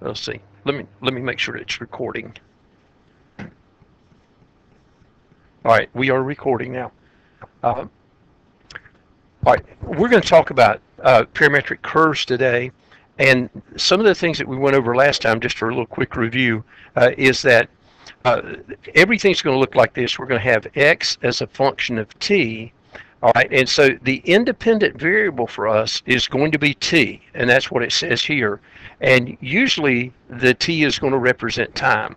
Let's see. Let me make sure it's recording. All right, we are recording now. Uh, all right, we're going to talk about parametric curves today, and some of the things that we went over last time, just for a little quick review, is that everything's going to look like this. We're going to have x as a function of t. All right, and so the independent variable for us is going to be t, and that's what it says here. And usually the t is going to represent time.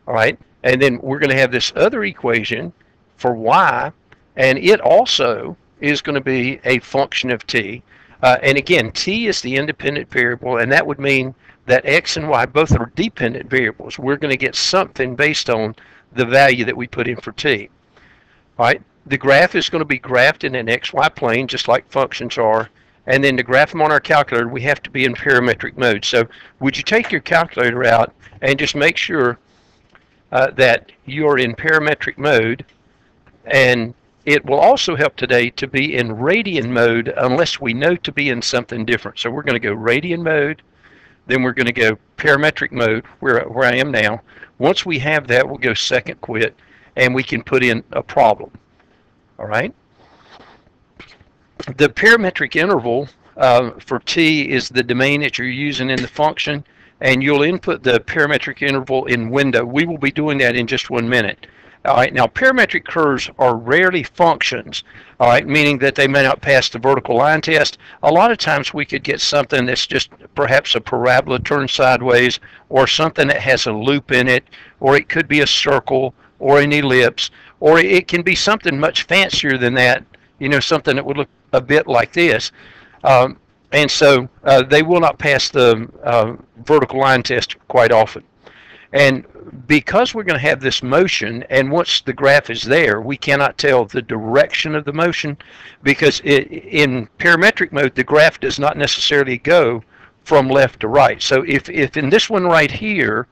All right, and then we're going to have this other equation for y, and it also is going to be a function of t. And again, t is the independent variable, and that would mean that x and y both are dependent variables. We're going to get something based on the value that we put in for t. All right, the graph is going to be graphed in an xy plane, just like functions are. And then to graph them on our calculator, we have to be in parametric mode. So would you take your calculator out and just make sure that you're in parametric mode? And it will also help today to be in radian mode unless we know to be in something different. So we're going to go radian mode, then we're going to go parametric mode, where I am now. Once we have that, we'll go second quit, and we can put in a problem. All right? The parametric interval for t is the domain that you're using in the function, and you'll input the parametric interval in window. We will be doing that in just 1 minute. All right, now parametric curves are rarely functions, all right, meaning that they may not pass the vertical line test. A lot of times we could get something that's just perhaps a parabola turned sideways, or something that has a loop in it, or it could be a circle or an ellipse, or it can be something much fancier than that, you know, something that would look a bit like this. And so they will not pass the vertical line test quite often. And because we're going to have this motion, and once the graph is there, we cannot tell the direction of the motion, because in parametric mode, the graph does not necessarily go from left to right. So if in this one right here,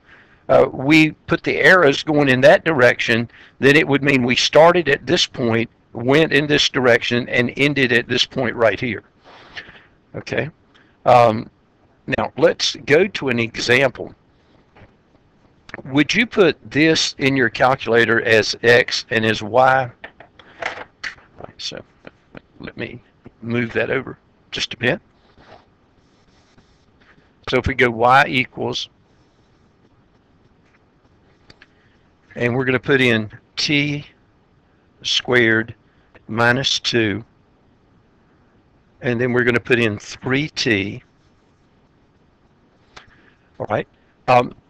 we put the arrows going in that direction, then it would mean we started at this point, went in this direction, and ended at this point right here. Okay. Now let's go to an example. Would you put this in your calculator as x and as y? So let me move that over just a bit. So if we go y equals, and we're going to put in t squared minus 2, and then we're going to put in 3t. All right.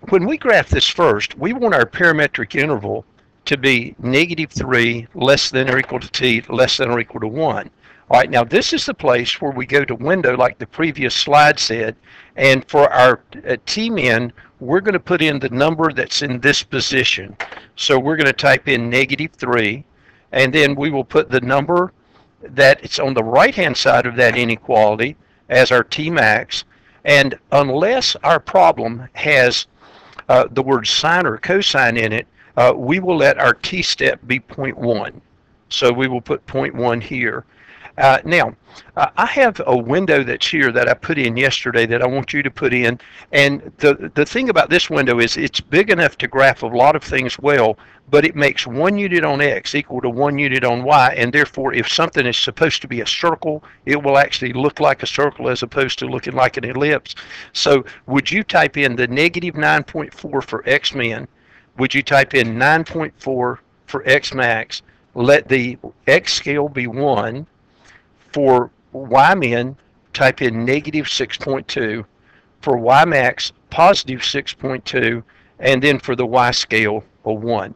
When we graph this first, we want our parametric interval to be -3 less than or equal to t less than or equal to 1. All right, now this is the place where we go to window like the previous slide said, and for our t-min, we're going to put in the number that's in this position. So we're going to type in -3, and then we will put the number that it's on the right-hand side of that inequality as our t-max. And unless our problem has the word sine or cosine in it, we will let our t-step be 0.1. So we will put 0.1 here. Now, I have a window that's here that I put in yesterday that I want you to put in. And the thing about this window is it's big enough to graph a lot of things well, but it makes 1 unit on x equal to 1 unit on y, and therefore if something is supposed to be a circle, it will actually look like a circle as opposed to looking like an ellipse. So would you type in the -9.4 for x min? Would you type in 9.4 for x max? Let the x scale be 1. For y min, type in -6.2. For y max, +6.2, and then for the y scale, a 1.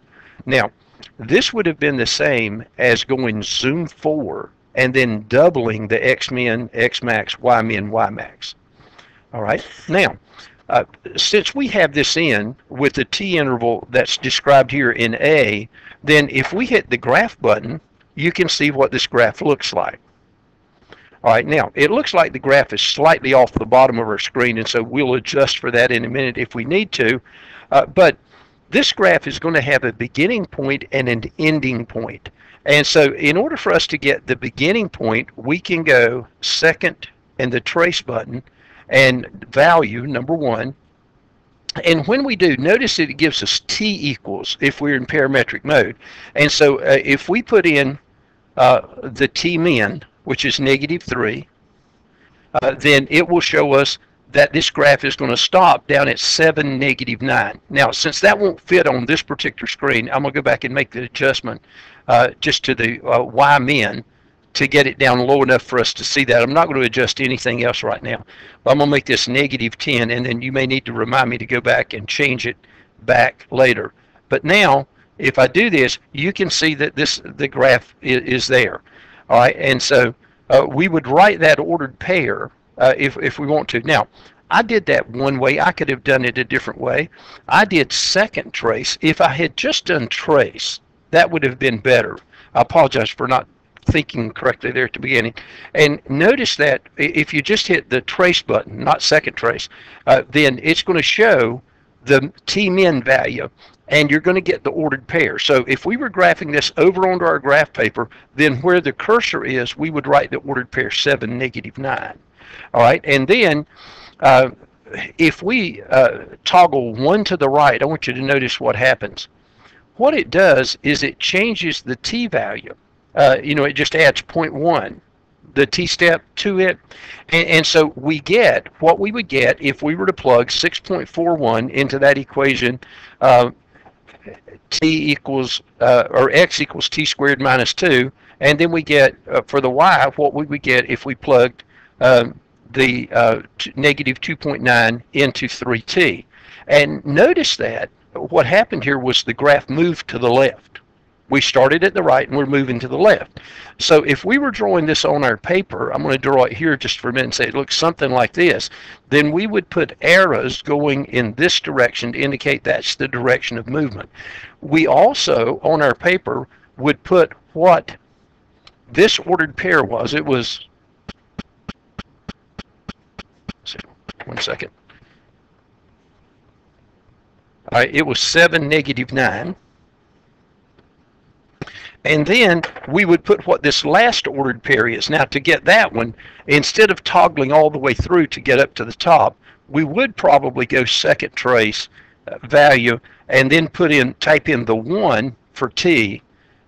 Now, this would have been the same as going zoom 4 and then doubling the x min, x max, y min, y max. All right. Now, since we have this in with the t interval that's described here in A, then if we hit the graph button, you can see what this graph looks like. All right, now, it looks like the graph is slightly off the bottom of our screen, and so we'll adjust for that in a minute if we need to. But this graph is going to have a beginning point and an ending point. And so in order for us to get the beginning point, we can go second and the trace button and value, number 1, And when we do, notice that it gives us t equals if we're in parametric mode. And so if we put in the t min, which is -3, then it will show us that this graph is going to stop down at 7, -9. Now, since that won't fit on this particular screen, I'm going to go back and make the adjustment just to the y min to get it down low enough for us to see that. I'm not going to adjust anything else right now. But I'm going to make this -10, and then you may need to remind me to go back and change it back later. But now, if I do this, you can see that the graph is there. All right, and so we would write that ordered pair if we want to. Now, I did that one way. I could have done it a different way. I did second trace. If I had just done trace, that would have been better. I apologize for not thinking correctly there at the beginning. And notice that if you just hit the trace button, not second trace, then it's going to show the t-min value, and you're going to get the ordered pair. So if we were graphing this over onto our graph paper, then where the cursor is, we would write the ordered pair 7, -9. All right, and then if we toggle one to the right, I want you to notice what happens. What it does is it changes the t value. It just adds 0.1, the t-step to it. And so we get what we would get if we were to plug 6.41 into that equation, t equals, or x equals t squared minus 2, and then we get, for the y, what we would get if we plugged the -2.9 into 3t. And notice that what happened here was the graph moved to the left. We started at the right and we're moving to the left. So if we were drawing this on our paper, I'm going to draw it here just for a minute and say it looks something like this, then we would put arrows going in this direction to indicate that's the direction of movement. We also, on our paper, would put what this ordered pair was. It was, one second. All right, it was 7, -9. And then we would put what this last ordered pair is. Now, to get that one, instead of toggling all the way through to get up to the top, we would probably go second trace value and then type in the 1 for t,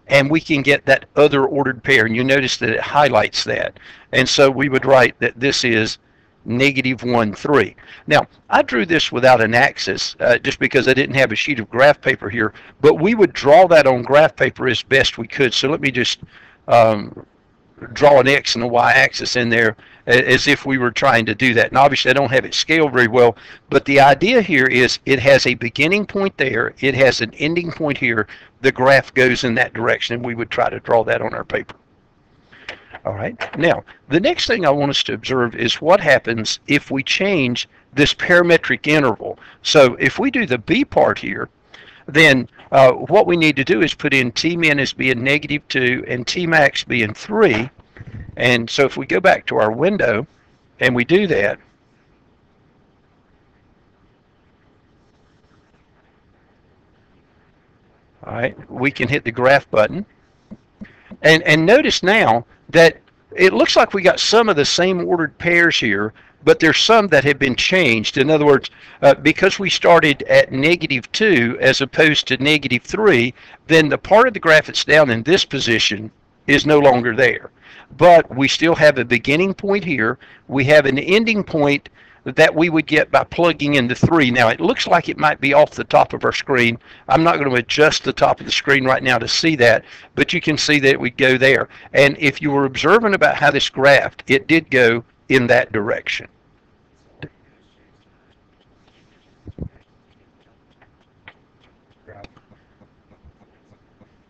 and we can get that other ordered pair. And you notice that it highlights that. And so we would write that this is -1, 3. Now, I drew this without an axis just because I didn't have a sheet of graph paper here, but we would draw that on graph paper as best we could. So let me just draw an X and a Y axis in there as if we were trying to do that. And obviously I don't have it scaled very well, but the idea here is it has a beginning point there, it has an ending point here, the graph goes in that direction, and we would try to draw that on our paper. All right, now the next thing I want us to observe is what happens if we change this parametric interval. So if we do the B part here, then what we need to do is put in t-min as being -2 and t-max being 3. And so if we go back to our window and we do that, all right, we can hit the graph button. And notice now that it looks like we got some of the same ordered pairs here, but there's some that have been changed. In other words, because we started at -2 as opposed to -3, then the part of the graph that's down in this position is no longer there. But we still have a beginning point here. We have an ending point that we would get by plugging in the 3. Now, it looks like it might be off the top of our screen. I'm not going to adjust the top of the screen right now to see that, but you can see that it would go there. And if you were observant about how this graphed, it did go in that direction.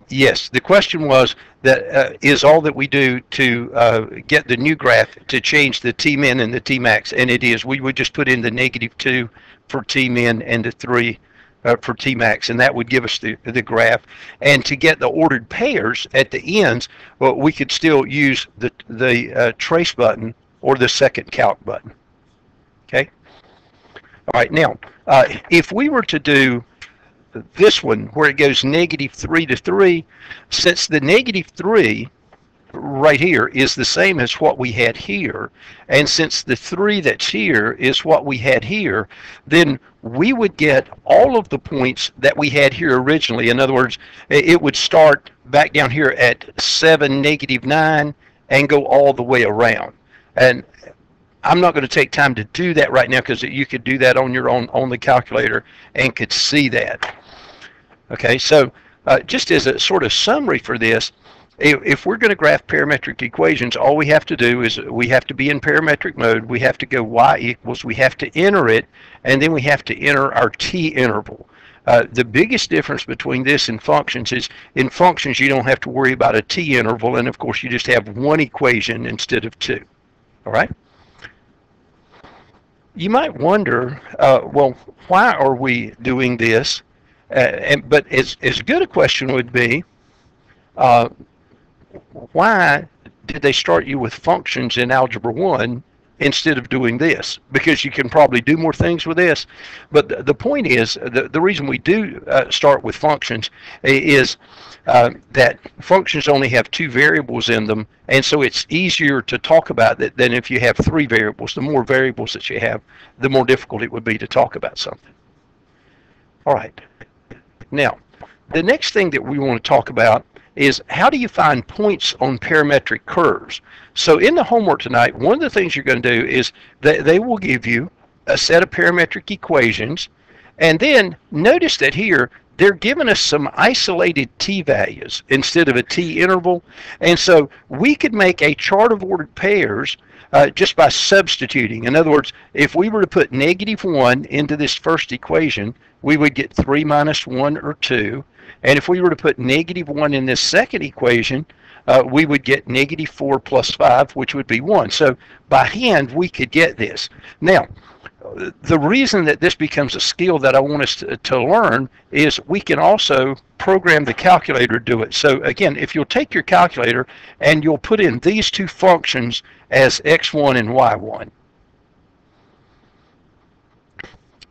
Yes, the question was that is all that we do to get the new graph to change the t-min and the t-max, and it is. We would just put in the -2 for t-min and the 3 for t-max, and that would give us the graph. And to get the ordered pairs at the ends, well, we could still use the trace button or the second calc button. Okay. All right. Now, if we were to do this one where it goes -3 to 3, since the -3 right here is the same as what we had here, and since the 3 that's here is what we had here, then we would get all of the points that we had here originally. In other words, it would start back down here at 7, -9, and go all the way around. And I'm not going to take time to do that right now because you could do that on your own on the calculator and could see that. Okay, so just as a sort of summary for this, if we're going to graph parametric equations, all we have to do is we have to be in parametric mode. We have to go y equals, we have to enter it, and then we have to enter our t interval. The biggest difference between this and functions is in functions you don't have to worry about a t interval, and of course you just have one equation instead of two. All right? You might wonder, well, why are we doing this? But as good a question would be, why did they start you with functions in Algebra 1 instead of doing this? Because you can probably do more things with this. But the point is, the reason we do start with functions is that functions only have 2 variables in them, and so it's easier to talk about it than if you have 3 variables. The more variables that you have, the more difficult it would be to talk about something. All right. Now, the next thing that we want to talk about is how do you find points on parametric curves? So in the homework tonight, one of the things you're going to do is they will give you a set of parametric equations, and then notice that here they're giving us some isolated t values instead of a t interval, and so we could make a chart of ordered pairs just by substituting. In other words, if we were to put -1 into this first equation, we would get 3 minus 1 or 2. And if we were to put -1 in this second equation, we would get -4 plus 5, which would be 1. So by hand, we could get this. Now, the reason that this becomes a skill that I want us to learn is we can also program the calculator to do it. So again, if you'll take your calculator and you'll put in these 2 functions as x1 and y1.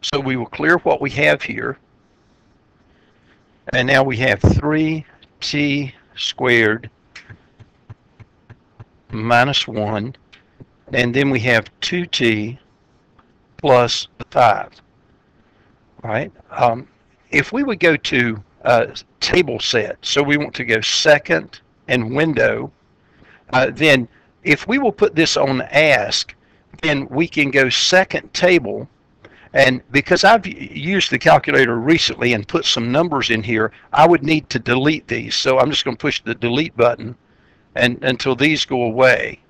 So we will clear what we have here. And now we have 3t squared minus 1, and then we have 2t plus 5. All right. If we would go to table set, so we want to go second and window, then if we will put this on ask, then we can go second table. And because I've used the calculator recently and put some numbers in here, I would need to delete these. So I'm just going to push the delete button and until these go away.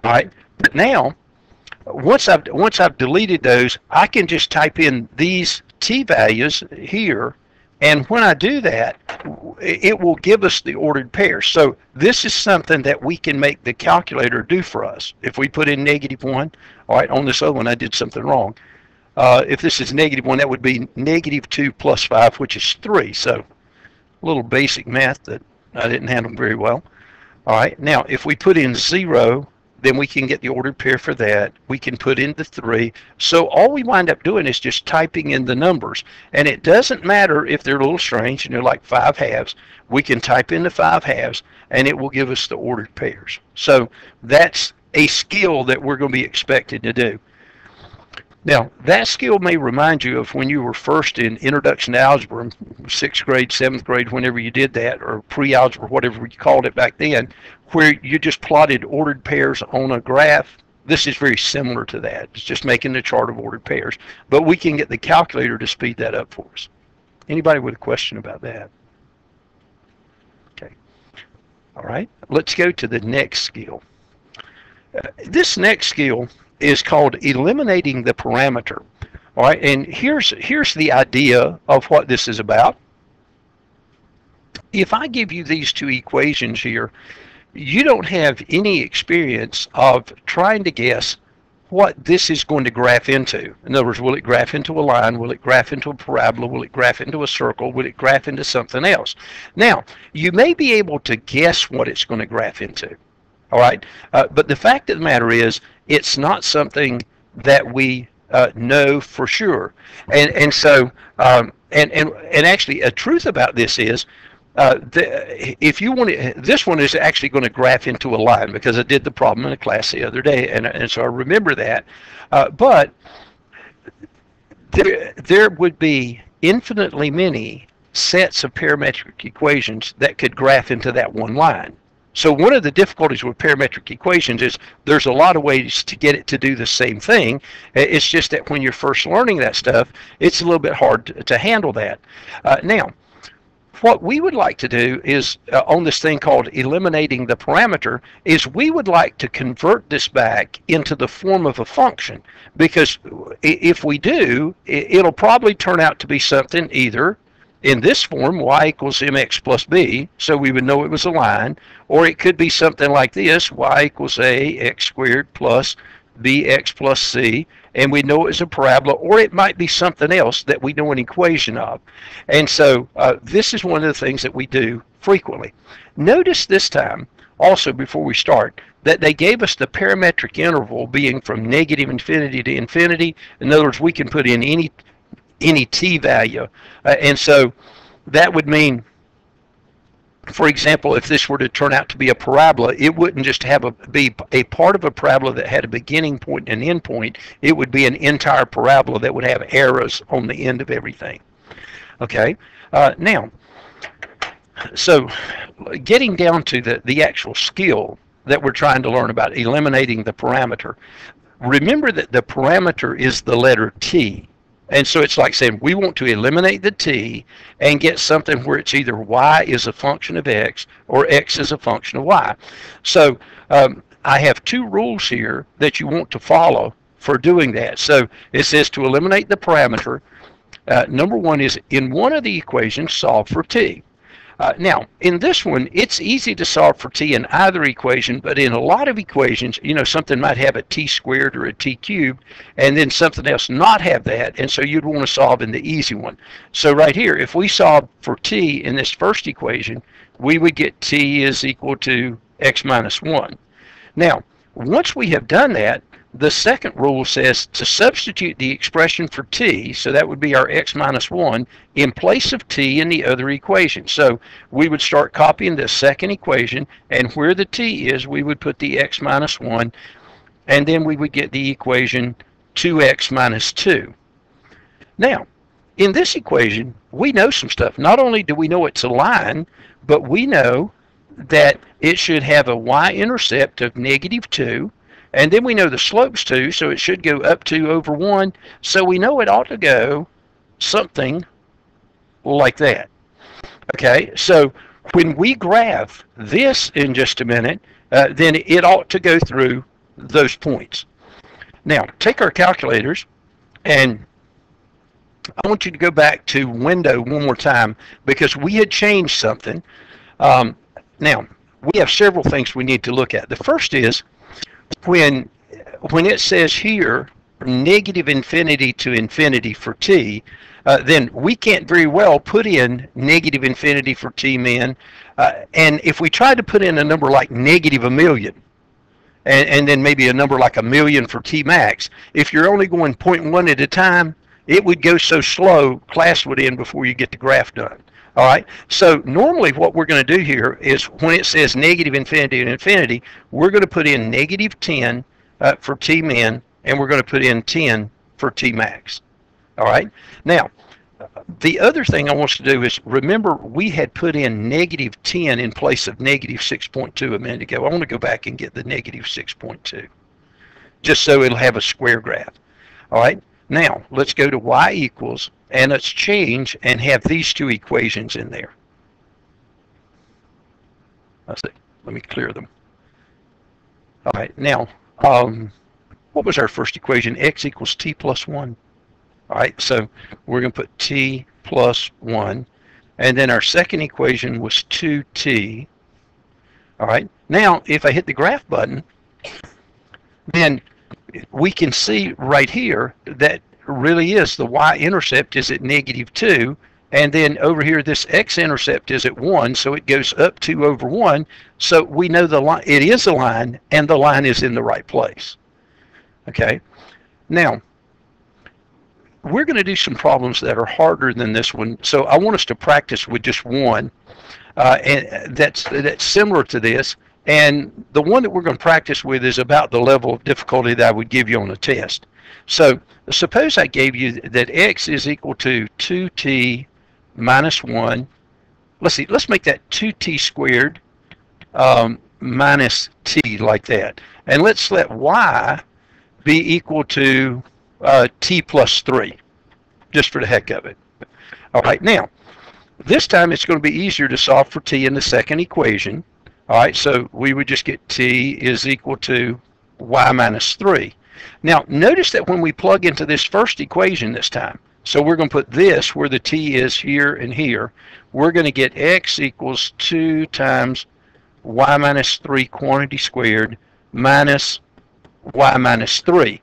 All right. But now, once I've deleted those, I can just type in these t values here, and when I do that, it will give us the ordered pairs. So this is something that we can make the calculator do for us. If we put in -1, all right, on this other one I did something wrong. If this is -1, that would be -2 plus 5, which is 3. So a little basic math that I didn't handle very well. All right, now if we put in 0, then we can get the ordered pair for that. We can put in the 3. So all we wind up doing is just typing in the numbers. And it doesn't matter if they're a little strange and they're like 5 halves. We can type in the 5 halves and it will give us the ordered pairs. So that's a skill that we're going to be expected to do. Now, that skill may remind you of when you were first in Introduction to Algebra, in 6th grade, 7th grade, whenever you did that, or pre-algebra, whatever you called it back then, where you just plotted ordered pairs on a graph. This is very similar to that. It's just making the chart of ordered pairs. But we can get the calculator to speed that up for us. Anybody with a question about that? Okay. All right. Let's go to the next skill. This next skill is called eliminating the parameter. All right, and here's the idea of what this is about. If I give you these 2 equations here, you don't have any experience of trying to guess what this is going to graph into. In other words, will it graph into a line? Will it graph into a parabola? Will it graph into a circle? Will it graph into something else? Now, you may be able to guess what it's going to graph into. All right, but the fact of the matter is, it's not something that we know for sure. And so, and actually, a truth about this is, if you want to, this one is actually going to graph into a line because I did the problem in a class the other day, and so I remember that. But there would be infinitely many sets of parametric equations that could graph into that one line. So one of the difficulties with parametric equations is there's a lot of ways to get it to do the same thing. It's just that when you're first learning that stuff, it's a little bit hard to handle that. Now, what we would like to do is, on this thing called eliminating the parameter, is we would like to convert this back into the form of a function, because if we do, it'll probably turn out to be something either in this form, y equals mx plus b, so we would know it was a line, or it could be something like this, y equals a x squared plus bx plus c, and we know it's a parabola, or it might be something else that we know an equation of. And so this is one of the things that we do frequently. Notice this time, also before we start, that they gave us the parametric interval being from negative infinity to infinity. In other words, we can put in any t value. And so that would mean, for example, if this were to turn out to be a parabola, it wouldn't just be a part of a parabola that had a beginning point and an end point. It would be an entire parabola that would have arrows on the end of everything. Okay, now, so getting down to the actual skill that we're trying to learn about, eliminating the parameter. Remember that the parameter is the letter t. And so it's like saying we want to eliminate the t and get something where it's either y is a function of x or x is a function of y. So I have two rules here that you want to follow for doing that. So it says to eliminate the parameter, number one is in one of the equations solve for t. Now, in this one, it's easy to solve for t in either equation, but in a lot of equations, you know, something might have a t squared or a t cubed, and then something else not have that, and so you'd want to solve in the easy one. So right here, if we solve for t in this first equation, we would get t is equal to x minus 1. Now, once we have done that, the second rule says to substitute the expression for t, so that would be our x minus 1, in place of t in the other equation. So we would start copying this second equation, and where the t is, we would put the x minus 1, and then we would get the equation 2x minus 2. Now, in this equation, we know some stuff. Not only do we know it's a line, but we know that it should have a y-intercept of -2, and then we know the slope's 2, so it should go up 2 over 1. So we know it ought to go something like that. Okay, so when we graph this in just a minute, then it ought to go through those points. Now, take our calculators, and I want you to go back to window one more time because we had changed something. Now, we have several things we need to look at. The first is when it says here negative infinity to infinity for t, then we can't very well put in negative infinity for t min, and if we tried to put in a number like -1,000,000 and then maybe a number like 1,000,000 for t max, if you're only going 0.1 at a time, it would go so slow class would end before you get the graph done. All right, so normally what we're going to do here is when it says negative infinity and infinity, we're going to put in -10 for t min, and we're going to put in 10 for t max. All right, now the other thing I want us to do is remember we had put in -10 in place of -6.2 a minute ago. I want to go back and get the -6.2 just so it'll have a square graph. All right, now let's go to y equals, and let's change and have these two equations in there. Let's see. Let me clear them. All right, now, what was our first equation? X equals t plus 1. All right, so we're going to put t plus 1. And then our second equation was 2t. All right, now if I hit the graph button, then we can see right here that really is the y-intercept is at -2, and then over here this x-intercept is at 1, so it goes up 2 over 1, so we know the line, it is a line, and the line is in the right place. Okay, now we're going to do some problems that are harder than this one, so I want us to practice with just one. and that's similar to this. And the one that we're going to practice with is about the level of difficulty that I would give you on a test. So suppose I gave you that x is equal to 2t minus 1. Let's see, let's make that 2t squared minus t, like that. And let's let y be equal to t plus 3, just for the heck of it. All right, now, this time it's going to be easier to solve for t in the second equation. All right, so we would just get t is equal to y minus 3. Now, notice that when we plug into this first equation this time, so we're going to put this where the t is here and here, we're going to get x equals 2 times y minus 3 quantity squared minus y minus 3.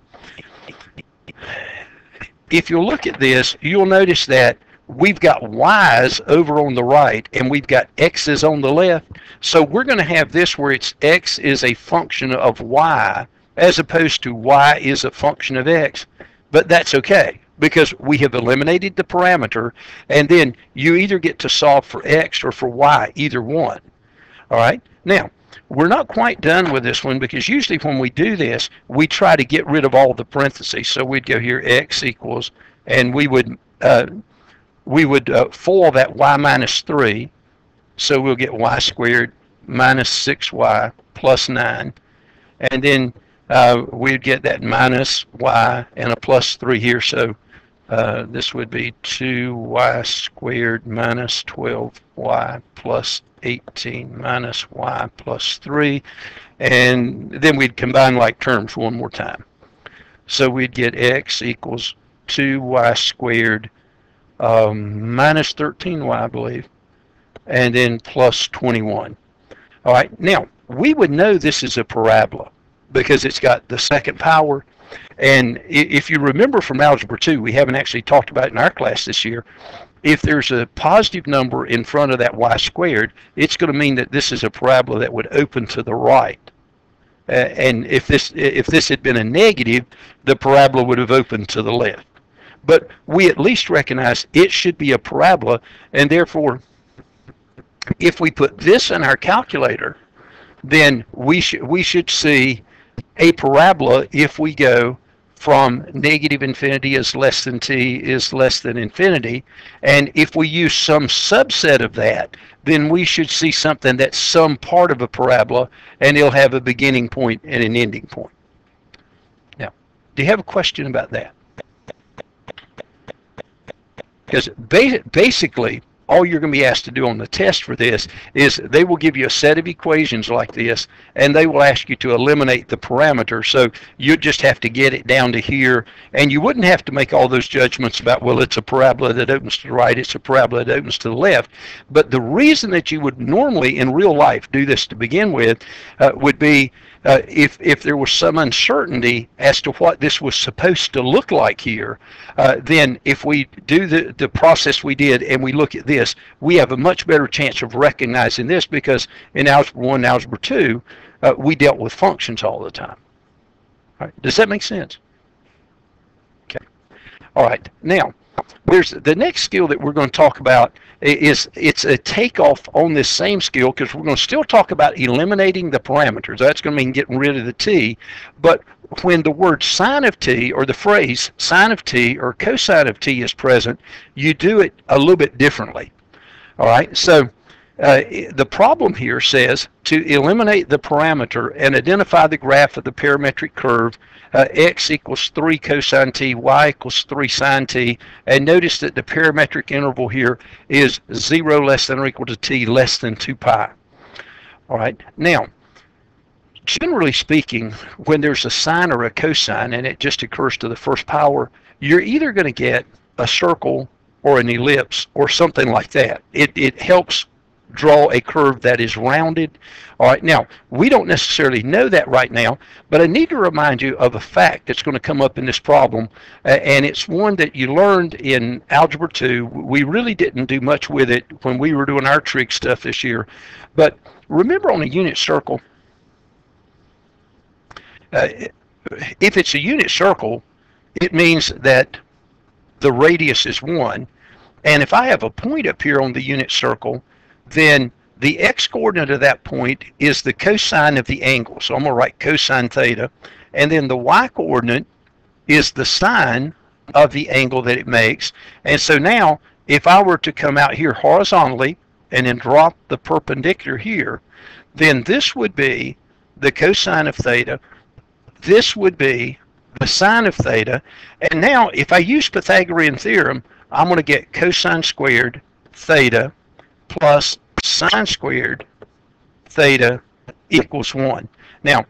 If you look at this, you'll notice that we've got y's over on the right and we've got x's on the left. So we're going to have this where it's x is a function of y as opposed to y is a function of x. But that's okay, because we have eliminated the parameter, and then you either get to solve for x or for y, either one. All right, now we're not quite done with this one, because usually when we do this we try to get rid of all the parentheses. So we'd go here x equals, and we would FOIL that y minus 3, so we'll get y squared minus 6y plus 9, and then we'd get that minus y and a plus 3 here, so this would be 2y squared minus 12y plus 18 minus y plus 3, and then we'd combine like terms one more time. So we'd get x equals 2y squared minus 13y, I believe, and then plus 21. All right, now we would know this is a parabola because it's got the second power. And if you remember from Algebra 2, we haven't actually talked about it in our class this year, if there's a positive number in front of that y squared, it's going to mean that this is a parabola that would open to the right. And if this had been a negative, the parabola would have opened to the left. But we at least recognize it should be a parabola, and therefore, if we put this in our calculator, then we should see a parabola if we go from negative infinity is less than t is less than infinity, and if we use some subset of that, then we should see something that's some part of a parabola, and it'll have a beginning point and an ending point. Now, do you have a question about that? Because basically, all you're going to be asked to do on the test for this is they will give you a set of equations like this, and they will ask you to eliminate the parameter. So you just have to get it down to here, and you wouldn't have to make all those judgments about, well, it's a parabola that opens to the right, it's a parabola that opens to the left. But the reason that you would normally in real life do this to begin with would be if there was some uncertainty as to what this was supposed to look like here, then if we do the process we did and we look at this, we have a much better chance of recognizing this, because in Algebra 1 and Algebra 2, we dealt with functions all the time. All right. Does that make sense? Okay. All right. Now, there's the next skill that we're going to talk about is it's a takeoff on this same skill, because we're going to still talk about eliminating the parameters. That's going to mean getting rid of the t. But when the word sine of t, or the phrase sine of t or cosine of t is present, you do it a little bit differently. All right. So the problem here says to eliminate the parameter and identify the graph of the parametric curve, x equals 3 cosine t, y equals 3 sine t, and notice that the parametric interval here is 0 less than or equal to t less than 2 pi. All right, now, generally speaking, when there's a sine or a cosine and it just occurs to the first power, you're either going to get a circle or an ellipse or something like that. It helps draw a curve that is rounded. All right, now, we don't necessarily know that right now, but I need to remind you of a fact that's going to come up in this problem, and it's one that you learned in Algebra 2. We really didn't do much with it when we were doing our trig stuff this year, but remember on a unit circle, if it's a unit circle, it means that the radius is 1, and if I have a point up here on the unit circle, then the x-coordinate of that point is the cosine of the angle. So I'm going to write cosine theta. And then the y-coordinate is the sine of the angle that it makes. And so now, if I were to come out here horizontally and then drop the perpendicular here, then this would be the cosine of theta. This would be the sine of theta. And now, if I use Pythagorean theorem, I'm going to get cosine squared theta plus sine squared theta equals 1. Now,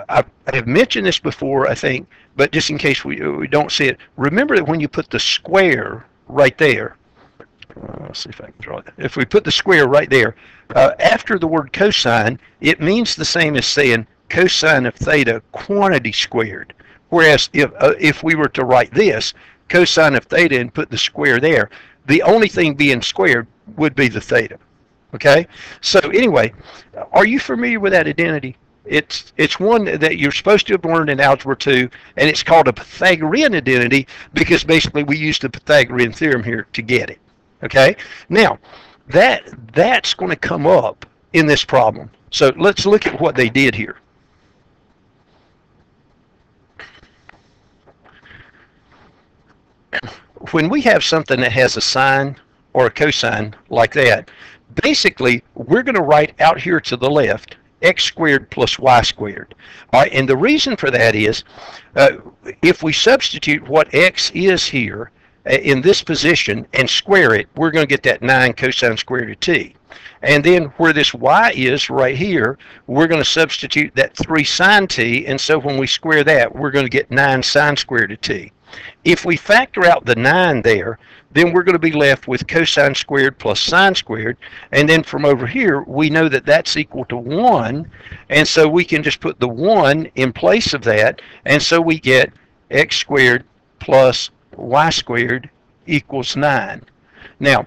I have mentioned this before, I think, but just in case we don't see it, remember that when you put the square right there, let's see if I can draw that. If we put the square right there, after the word cosine, it means the same as saying cosine of theta quantity squared. Whereas if we were to write this, cosine of theta, and put the square there, the only thing being squared would be the theta. Okay? So anyway, are you familiar with that identity? It's one that you're supposed to have learned in Algebra 2, and it's called a Pythagorean identity because basically we use the Pythagorean theorem here to get it. Okay? Now, that's going to come up in this problem. So let's look at what they did here. When we have something that has a sine or a cosine like that, basically we're going to write out here to the left x squared plus y squared. All right, and the reason for that is if we substitute what x is here in this position and square it, we're going to get that 9 cosine squared of t. And then where this y is right here, we're going to substitute that 3 sine t, and so when we square that, we're going to get 9 sine squared of t. If we factor out the 9 there, then we're going to be left with cosine squared plus sine squared, and then from over here we know that that's equal to 1, and so we can just put the 1 in place of that, and so we get x squared plus y squared equals 9. Now,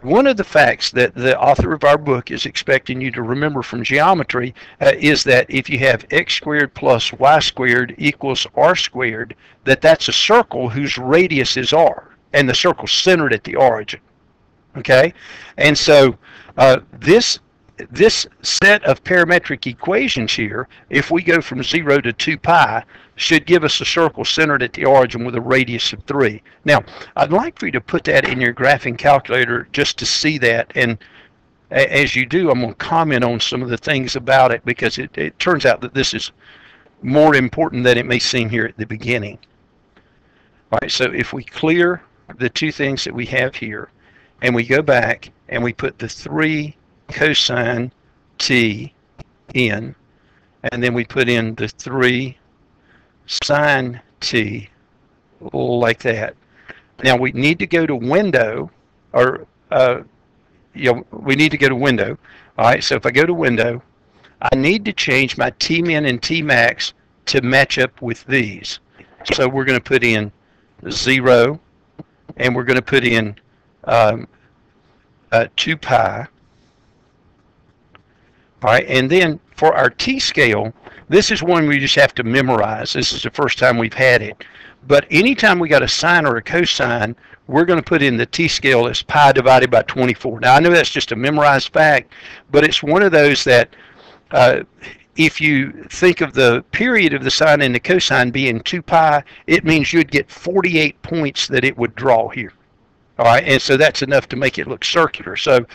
one of the facts that the author of our book is expecting you to remember from geometry is that if you have x squared plus y squared equals r squared, that's a circle whose radius is r, and the circle's centered at the origin. Okay? And so this set of parametric equations here, if we go from 0 to 2 pi, should give us a circle centered at the origin with a radius of 3. Now, I'd like for you to put that in your graphing calculator just to see that, and as you do, I'm going to comment on some of the things about it because it turns out that this is more important than it may seem here at the beginning. All right, so if we clear the two things that we have here, and we go back and we put the 3 cosine t in, and then we put in the 3 sine t like that. Now we need to go to window, or we need to go to window. All right, so if I go to window, I need to change my Tmin and Tmax to match up with these. So we're going to put in 0, and we're going to put in 2 pi. All right, and then for our t-scale, this is one we just have to memorize. This is the first time we've had it. But anytime we got a sine or a cosine, we're going to put in the t-scale as pi divided by 24. Now, I know that's just a memorized fact, but it's one of those that if you think of the period of the sine and the cosine being 2 pi, it means you'd get 48 points that it would draw here. All right, and so that's enough to make it look circular. So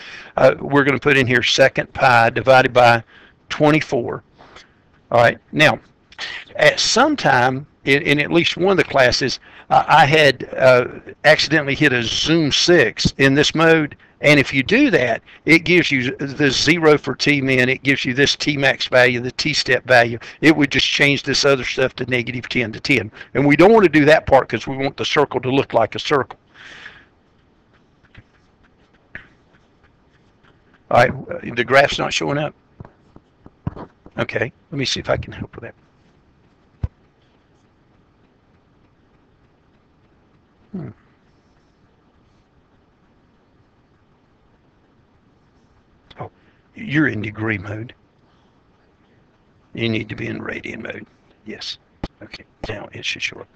we're going to put in here second pi divided by 24. All right, now, at some time in at least one of the classes, I had accidentally hit a zoom 6 in this mode, and if you do that, it gives you the 0 for Tmin, it gives you this Tmax value, the T-step value. It would just change this other stuff to -10 to 10. And we don't want to do that part because we want the circle to look like a circle. All right, the graph's not showing up. Okay, let me see if I can help with that. Oh, you're in degree mode. You need to be in radian mode. Yes. Okay, now it should show up.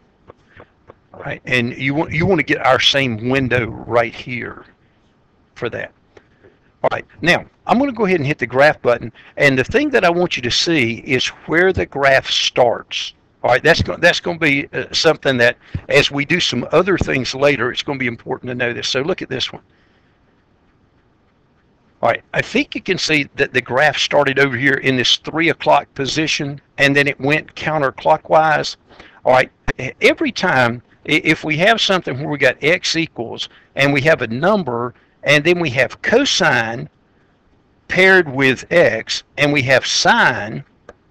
All right, and you want to get our same window right here for that. All right, now I'm going to go ahead and hit the graph button, and the thing that I want you to see is where the graph starts. All right, that's going to be something that, as we do some other things later, it's going to be important to know this. So look at this one. All right, I think you can see that the graph started over here in this 3 o'clock position, and then it went counterclockwise. All right, every time, if we have something where we got x equals, and we have a number, and then we have cosine paired with x, and we have sine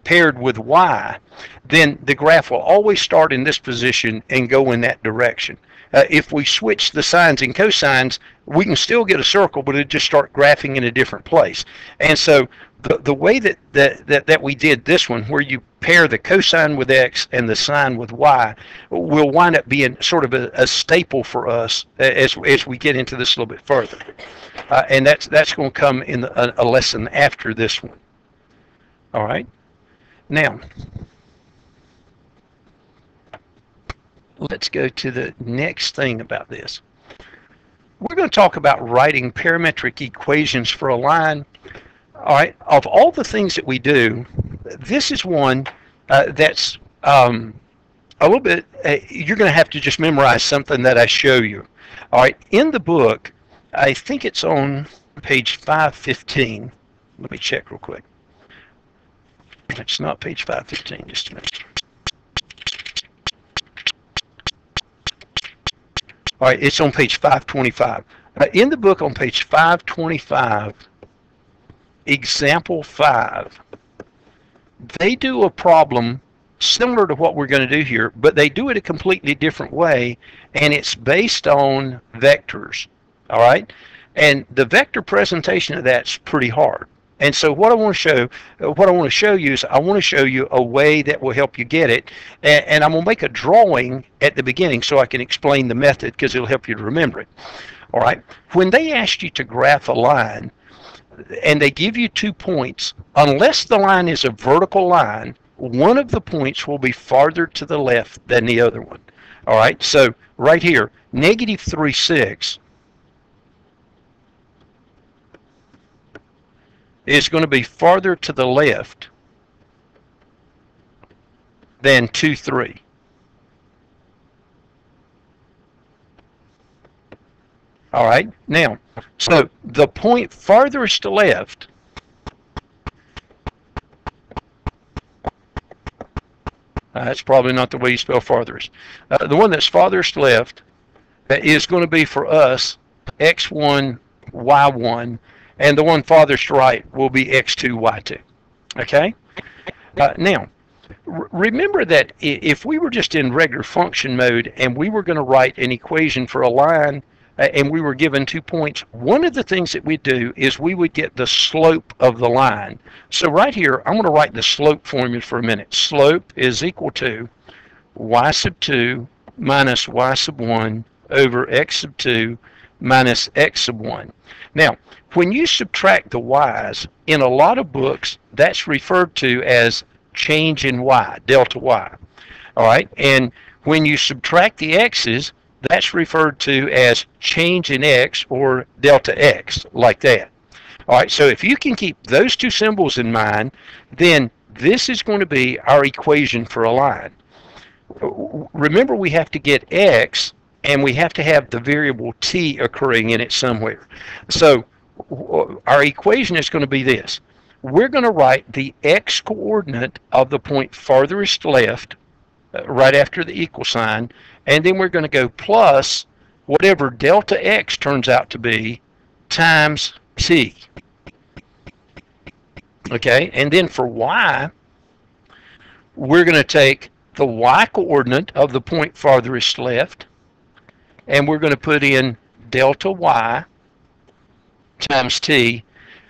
paired with y, then the graph will always start in this position and go in that direction. If we switch the sines and cosines, we can still get a circle, but it'll just start graphing in a different place. And so the way that we did this one, where you pair the cosine with x and the sine with y, will wind up being sort of a staple for us as we get into this a little bit further. And that's going to come in a lesson after this one. All right. Now, let's go to the next thing about this. We're going to talk about writing parametric equations for a line. All right, of all the things that we do, this is one that's a little bit, you're going to have to just memorize something that I show you. All right, in the book, I think it's on page 515. Let me check real quick. It's not page 515, just a minute. All right, it's on page 525. In the book on page 525, example 5, they do a problem similar to what we're going to do here, but they do it a completely different way, and it's based on vectors. All right, and the vector presentation of that's pretty hard. And so what I want to show you is I want to show you a way that will help you get it, and I'm going to make a drawing at the beginning so I can explain the method, because it'll help you to remember it. All right, when they ask you to graph a line and they give you 2 points, unless the line is a vertical line, one of the points will be farther to the left than the other one. All right, so right here, -3, 6 is going to be farther to the left than 2, 3. All right, now, so the point farthest to left that's probably not the way you spell farthest. The one that's farthest left is going to be for us x1, y1, and the one farthest right will be x2, y2. Okay? Now, remember that if we were just in regular function mode and we were going to write an equation for a line and we were given 2 points, one of the things that we'd do is we would get the slope of the line. So right here, I'm going to write the slope formula for a minute. Slope is equal to y sub 2 minus y sub 1 over x sub 2 minus x sub 1. Now, when you subtract the y's, in a lot of books, that's referred to as change in y, delta y. All right, and when you subtract the x's, that's referred to as change in x or delta x, like that. All right, so if you can keep those two symbols in mind, then this is going to be our equation for a line. Remember, we have to get x, and we have to have the variable t occurring in it somewhere. So our equation is going to be this. We're going to write the x coordinate of the point farthest left right after the equal sign, and then we're going to go plus whatever delta x turns out to be times t. Okay, and then for y, we're going to take the y coordinate of the point farthest left, and we're going to put in delta y times t.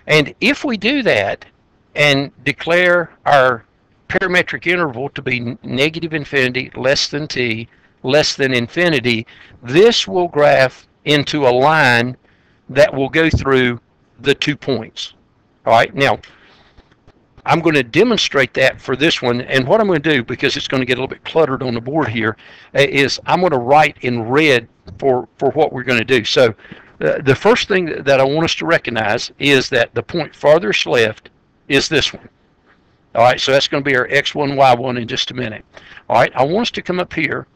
And if we do that and declare our parametric interval to be negative infinity, less than t, less than infinity, this will graph into a line that will go through the 2 points. All right, now I'm going to demonstrate that for this one, and what I'm going to do, because it's going to get a little bit cluttered on the board here, is I'm going to write in red for what we're going to do. So The first thing that I want us to recognize is that the point farthest left is this one. All right, so that's going to be our x1, y1 in just a minute. All right, I want us to come up here,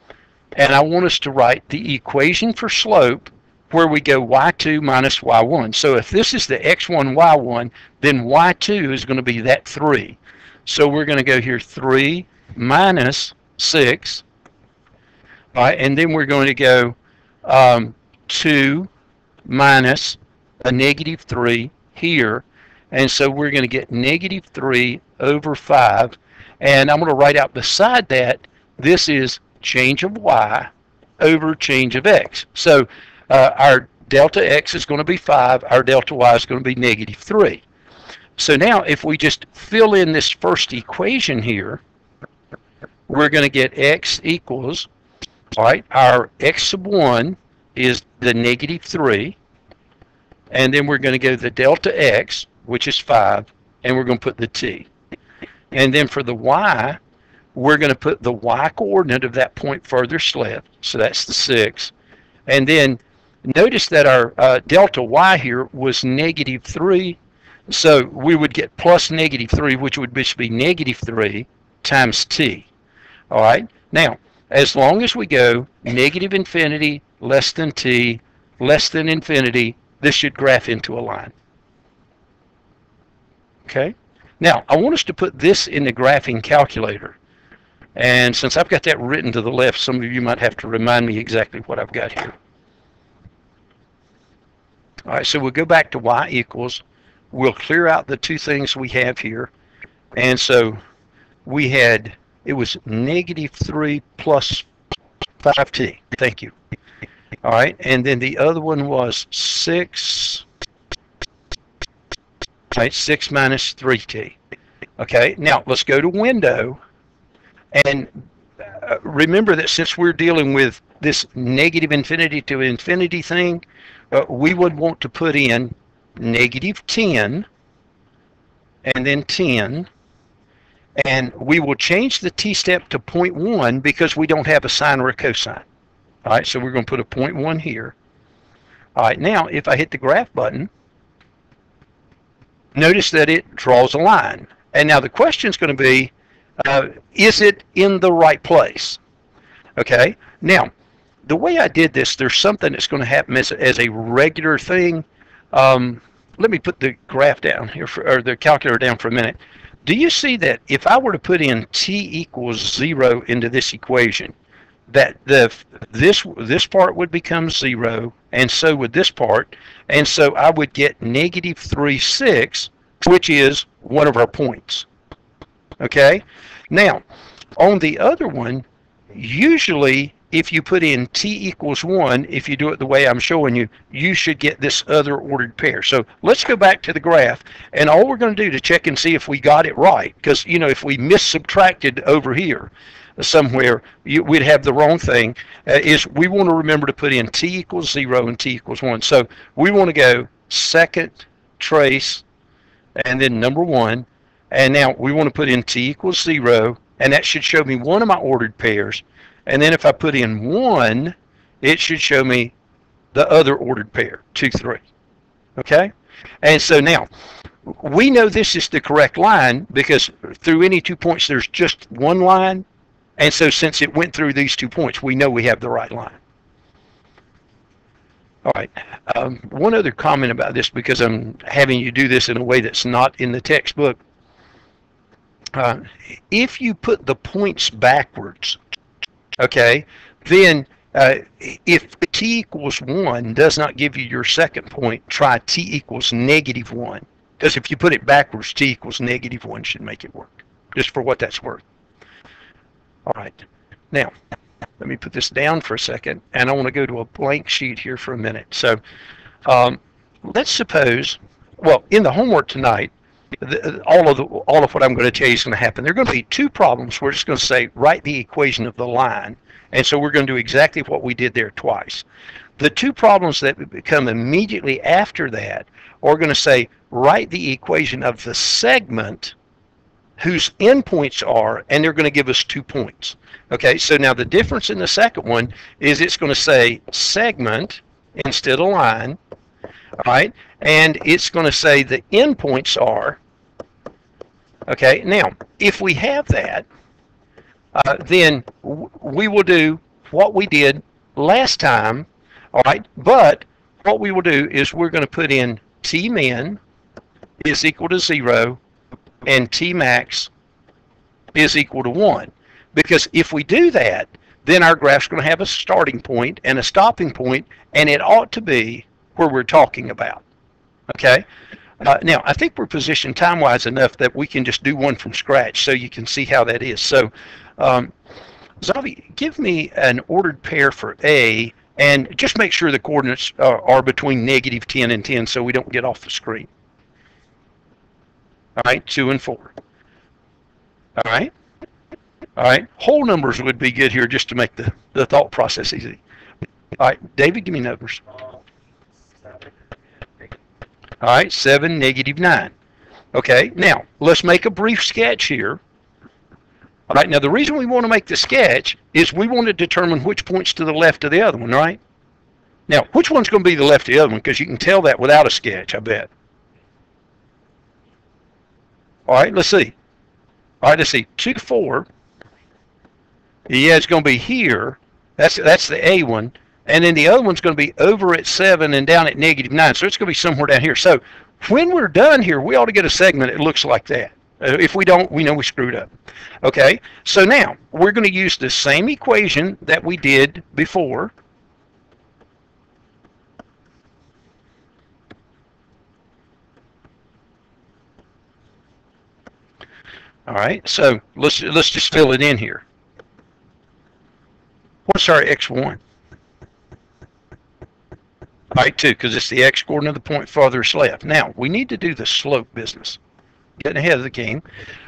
and I want us to write the equation for slope where we go y2 minus y1. So if this is the x1, y1, then y2 is going to be that 3. So we're going to go here 3 minus 6. All right, and then we're going to go 2 minus a negative 3 here. And so we're going to get negative 3 over 5. And I'm going to write out beside that, this is change of y over change of x. So our delta x is going to be 5. Our delta y is going to be negative 3. So now if we just fill in this first equation here, we're going to get x equals, all right, our x sub 1 is the negative 3. And then we're going to go to the delta x, which is 5, and we're going to put the t. And then for the y, we're going to put the y coordinate of that point furthest left, so that's the 6. And then notice that our delta y here was negative 3, so we would get plus negative 3, which would be negative 3 times t. All right, now, as long as we go negative infinity, less than t, less than infinity, this should graph into a line. Okay, now I want us to put this in the graphing calculator. And since I've got that written to the left, some of you might have to remind me exactly what I've got here. All right, so we'll go back to y equals. We'll clear out the two things we have here. And so we had, it was negative 3 plus 5t. Thank you. All right, and then the other one was 6. Right, 6 minus 3t. Okay, now let's go to window. And remember that since we're dealing with this negative infinity to infinity thing, we would want to put in negative 10 and then 10. And we will change the t-step to 0.1 because we don't have a sine or a cosine. All right, so we're going to put a 0.1 here. All right, now if I hit the graph button, notice that it draws a line. And now the question is going to be, is it in the right place? Okay, now the way I did this, there's something that's going to happen as a regular thing. Let me put the graph down here, or the calculator down for a minute. Do you see that if I were to put in t equals 0 into this equation, that this part would become 0, and so would this part, and so I would get negative 3, 6, which is one of our points. Okay? Now, on the other one, usually if you put in t equals 1, if you do it the way I'm showing you, you should get this other ordered pair. So let's go back to the graph, and all we're going to do to check and see if we got it right, because, you know, if we mis-subtracted over here somewhere, we'd have the wrong thing, is we want to remember to put in t equals 0 and t equals 1. So we want to go second trace and then number 1, and now we want to put in t equals 0, and that should show me one of my ordered pairs. And then if I put in 1, it should show me the other ordered pair, 2, 3. Okay? And so now, we know this is the correct line because through any 2 points there's just one line. And so since it went through these 2 points, we know we have the right line. All right. One other comment about this, because I'm having you do this in a way that's not in the textbook. If you put the points backwards, okay, then if t equals 1 does not give you your second point, try t equals negative 1. Because if you put it backwards, t equals negative 1 should make it work, just for what that's worth. All right, now let me put this down for a second, and I want to go to a blank sheet here for a minute. So let's suppose, well, in the homework tonight, all of what I'm going to tell you is going to happen. There are going to be 2 problems. We're just going to say, write the equation of the line. And so we're going to do exactly what we did there twice. The 2 problems that become immediately after that are going to say, write the equation of the segment whose endpoints are, and they're going to give us 2 points. Okay, so now the difference in the second one is it's going to say segment instead of line. All right, and it's going to say the endpoints are, okay, now if we have that, then we will do what we did last time, all right, but what we will do is we're going to put in Tmin is equal to 0 and Tmax is equal to 1. Because if we do that, then our graph's going to have a starting point and a stopping point, and it ought to be where we're talking about. Okay? Now, I think we're positioned time-wise enough that we can just do one from scratch so you can see how that is. So, Zavi, give me an ordered pair for A, and just make sure the coordinates are between -10 and 10 so we don't get off the screen. All right, 2 and 4. All right? All right, whole numbers would be good here just to make the thought process easy. All right, David, give me numbers. All right, 7, -9. Okay, now let's make a brief sketch here. All right, now the reason we want to make the sketch is we want to determine which point's to the left of the other one, right? Now, which one's going to be the left of the other one? Because you can tell that without a sketch, I bet. All right, let's see. All right, let's see. 2, 4. Yeah, it's going to be here. That's the A one. And then the other one's going to be over at 7 and down at -9. So it's going to be somewhere down here. So when we're done here, we ought to get a segment that looks like that. If we don't, we know we screwed up. Okay, so now we're going to use the same equation that we did before. All right, so let's just fill it in here. What's our x1? All right, 2, because it's the x coordinate of the point farthest left. Now, we need to do the slope business. Getting ahead of the game.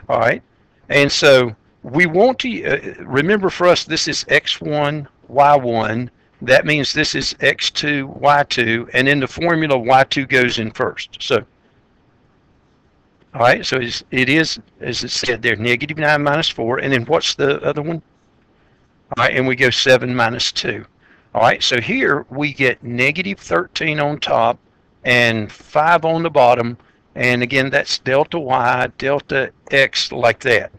All right, and so we want to, remember for us, this is x1, y1. That means this is x2, y2, and in the formula, y2 goes in first. So, all right, so it is, as it said there, -9 minus 4, and then what's the other one? All right, and we go 7 minus 2. All right, so here we get -13 on top and 5 on the bottom, and again, that's delta y, delta x, like that.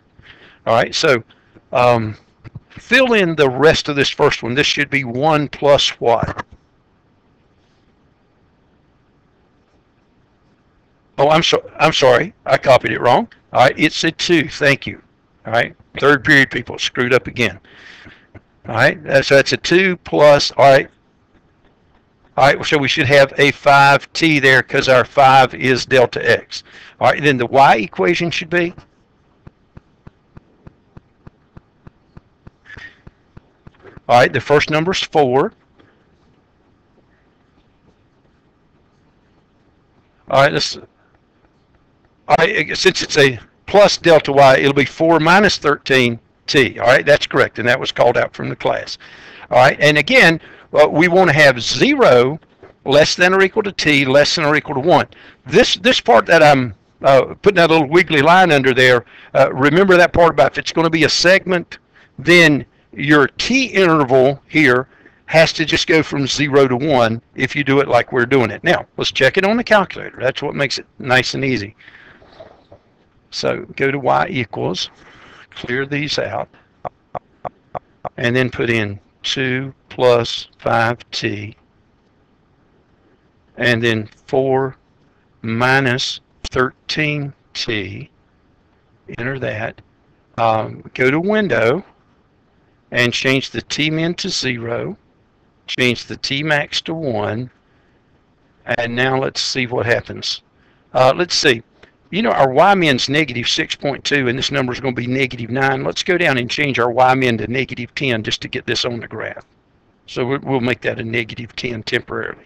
All right, so fill in the rest of this first one. This should be 1 plus what? Oh, I'm sorry. I copied it wrong. All right, it's a 2. Thank you. All right, third period people screwed up again. All right, so that's a 2 plus. All right. All right, so we should have a 5t there because our 5 is delta x. All right, then the y equation should be? All right, the first number is 4. All right, since it's a plus delta y, it'll be 4 minus 13t. All right, that's correct, and that was called out from the class. All right, and again, we want to have 0 less than or equal to t, less than or equal to 1. This part that I'm putting that little wiggly line under there, remember that part about if it's going to be a segment, then your t interval here has to just go from 0 to 1 if you do it like we're doing it. Now, let's check it on the calculator. That's what makes it nice and easy. So go to y equals, clear these out, and then put in 2 plus 5t, and then 4 minus 13t, enter that, go to window, and change the tmin to 0, change the tmax to 1, and now let's see what happens. Let's see. You know, our y-min's -6.2, and this number is going to be -9. Let's go down and change our y-min to -10 just to get this on the graph. So we'll make that a -10 temporarily.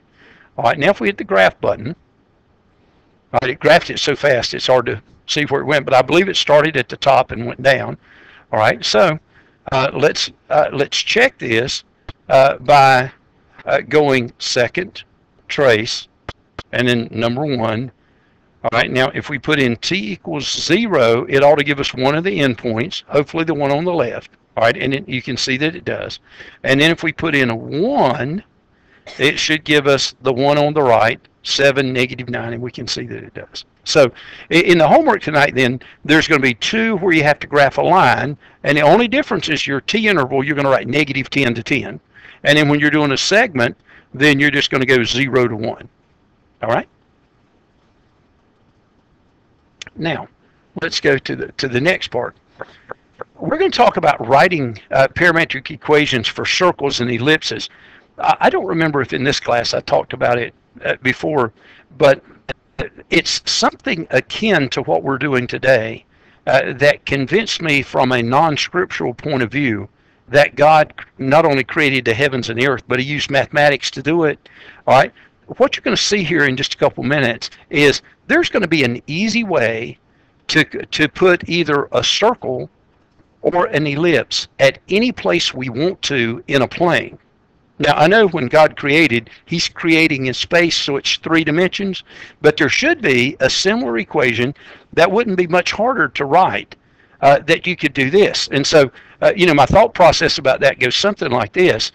All right, now if we hit the graph button, all right, it graphed it so fast it's hard to see where it went, but I believe it started at the top and went down. All right, so let's check this by going second, trace, and then number 1. All right, now if we put in t equals 0, it ought to give us one of the endpoints, hopefully the one on the left. All right, and you can see that it does. And then if we put in a 1, it should give us the one on the right, 7, -9, and we can see that it does. So in the homework tonight, then, there's going to be 2 where you have to graph a line, and the only difference is your t-interval, you're going to write -10 to 10. And then when you're doing a segment, then you're just going to go 0 to 1. All right? Now, let's go to the next part. We're going to talk about writing parametric equations for circles and ellipses. I don't remember if in this class I talked about it before, but it's something akin to what we're doing today that convinced me from a non-scriptural point of view that God not only created the heavens and the earth, but he used mathematics to do it. All right? What you're going to see here in just a couple minutes is there's going to be an easy way to put either a circle or an ellipse at any place we want to in a plane. Now, I know when God created, he's creating in space, so it's 3 dimensions, but there should be a similar equation that wouldn't be much harder to write, that you could do this. And so, my thought process about that goes something like this.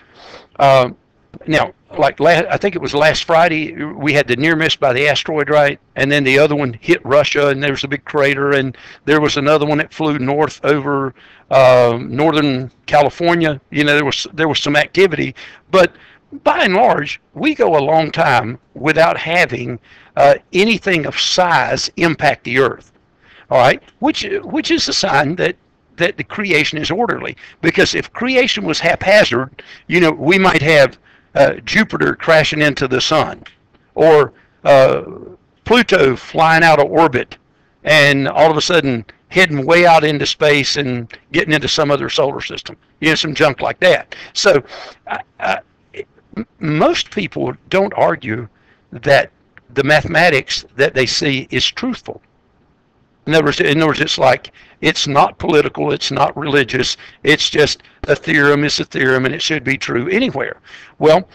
Now, like I think it was last Friday, we had the near miss by the asteroid, right? And then the other one hit Russia, and there was a big crater, and there was another one that flew north over northern California. There was some activity, but by and large, we go a long time without having anything of size impact the Earth. All right, which is a sign that the creation is orderly. Because if creation was haphazard, we might have Jupiter crashing into the sun, or Pluto flying out of orbit, and all of a sudden heading way out into space and getting into some other solar system. Some junk like that. So most people don't argue that the mathematics that they see is truthful. In other words, it's like, it's not political, it's not religious, it's just a theorem is a theorem, and it should be true anywhere. Well,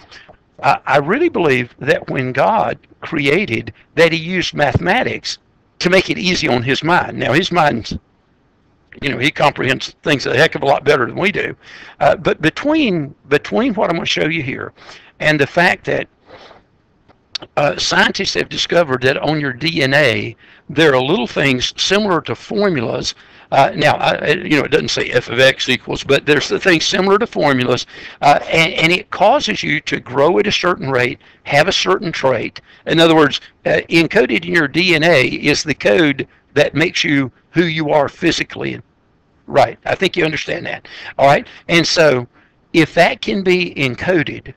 I really believe that when God created, that he used mathematics to make it easy on his mind. Now, his mind's, he comprehends things a heck of a lot better than we do. But between what I'm going to show you here and the fact that scientists have discovered that on your DNA, there are little things similar to formulas. It doesn't say f of x equals, but there's the things similar to formulas, and it causes you to grow at a certain rate, have a certain trait. In other words, encoded in your DNA is the code that makes you who you are physically. Right, I think you understand that. All right, and so if that can be encoded,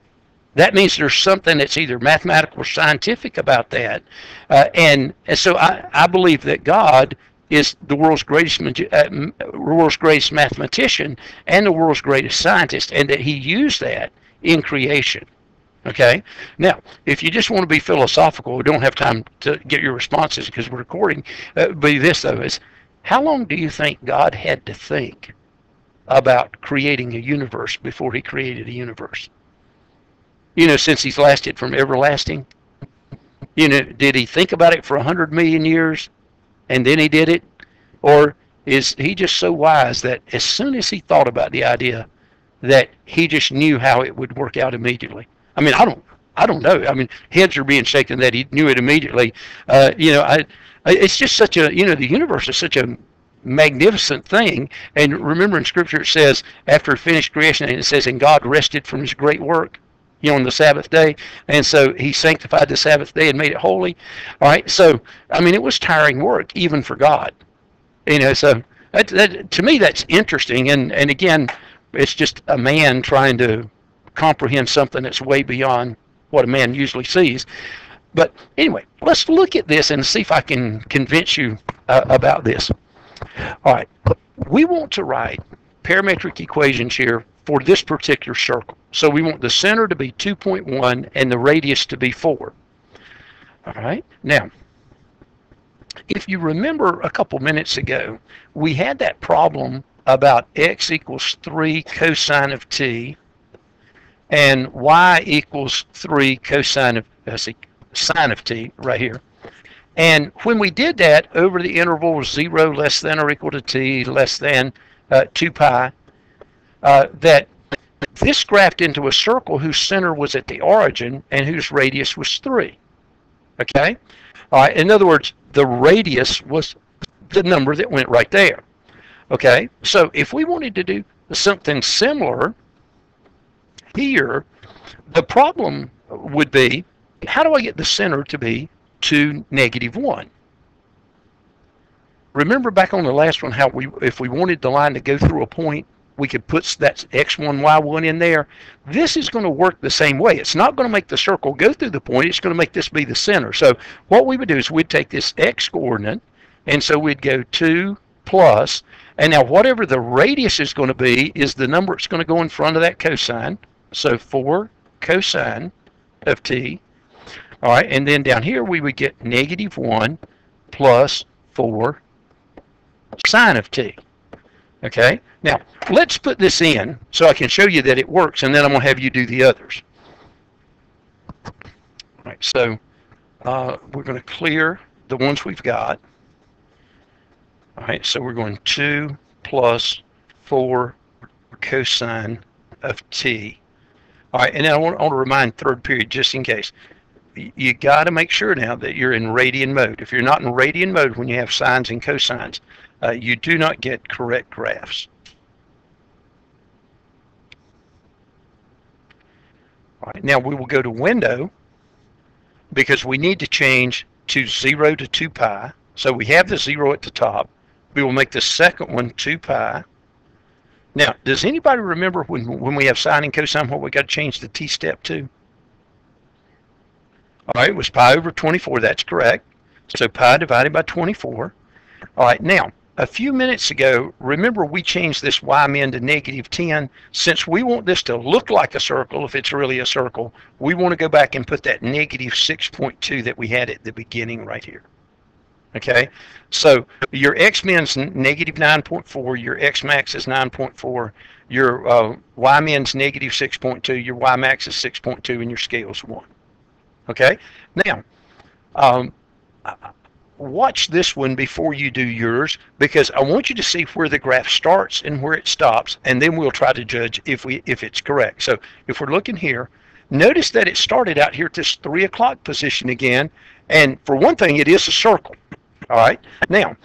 that means there's something that's either mathematical or scientific about that. And so I believe that God is the world's greatest mathematician and the world's greatest scientist, and that he used that in creation. Okay? Now, if you just want to be philosophical, we don't have time to get your responses because we're recording, but this, though, is how long do you think God had to think about creating a universe before he created a universe? Since he's lasted from everlasting. Did he think about it for 100 million years and then he did it? Or is he just so wise that as soon as he thought about the idea, that he just knew how it would work out immediately? I mean, I don't know. I mean, heads are being shaken that he knew it immediately. It's just such a, the universe is such a magnificent thing. And remember in Scripture it says, after finished creation, and it says, and God rested from his great work, on the Sabbath day, and so he sanctified the Sabbath day and made it holy. All right, so I mean, it was tiring work even for God. So that to me that's interesting, and again, it's just a man trying to comprehend something that's way beyond what a man usually sees. But anyway, let's look at this and see if I can convince you about this. All right, we want to write parametric equations here for this particular circle. So we want the center to be 2.1 and the radius to be 4. All right. Now, if you remember a couple minutes ago, we had that problem about x equals 3 cosine of t and y equals 3 cosine of sine of t right here. And when we did that over the interval 0 less than or equal to t less than 2 pi, that This graphed into a circle whose center was at the origin and whose radius was 3. Okay? All right, in other words, the radius was the number that went right there. Okay, so if we wanted to do something similar here, the problem would be, how do I get the center to be 2, -1? Remember back on the last one how if we wanted the line to go through a point, we could put that x1, y1 in there. This is going to work the same way. It's not going to make the circle go through the point. It's going to make this be the center. So what we would do is we'd take this x coordinate, and so we'd go 2 plus, and now whatever the radius is going to be is the number it's going to go in front of that cosine. So 4 cosine of t. All right, and then down here we would get -1 plus 4 sine of t. Okay, now let's put this in so I can show you that it works, and then I'm going to have you do the others. All right, so we're going to clear the ones we've got. All right, so we're going 2 plus 4 cosine of t. All right, and then I want to remind third period just in case. You got to make sure now that you're in radian mode. If you're not in radian mode when you have sines and cosines, you do not get correct graphs. All right, now we will go to window because we need to change to 0 to 2 pi. So we have the 0 at the top. We will make the second one 2 pi. Now, does anybody remember when we have sine and cosine what we got to change the t step to? All right, it was pi over 24. That's correct. So pi divided by 24. All right, now, a few minutes ago, remember we changed this y min to -10. Since we want this to look like a circle, if it's really a circle, we want to go back and put that -6.2 that we had at the beginning right here. Okay, so your x min's -9.4, your x max is 9.4, your y min's -6.2, your y max is 6.2, and your scale is 1. Okay, now watch this one before you do yours, because I want you to see where the graph starts and where it stops, and then we'll try to judge if it's correct. So if we're looking here, notice that it started out here at this 3 o'clock position again, and for one thing, it is a circle. All right, now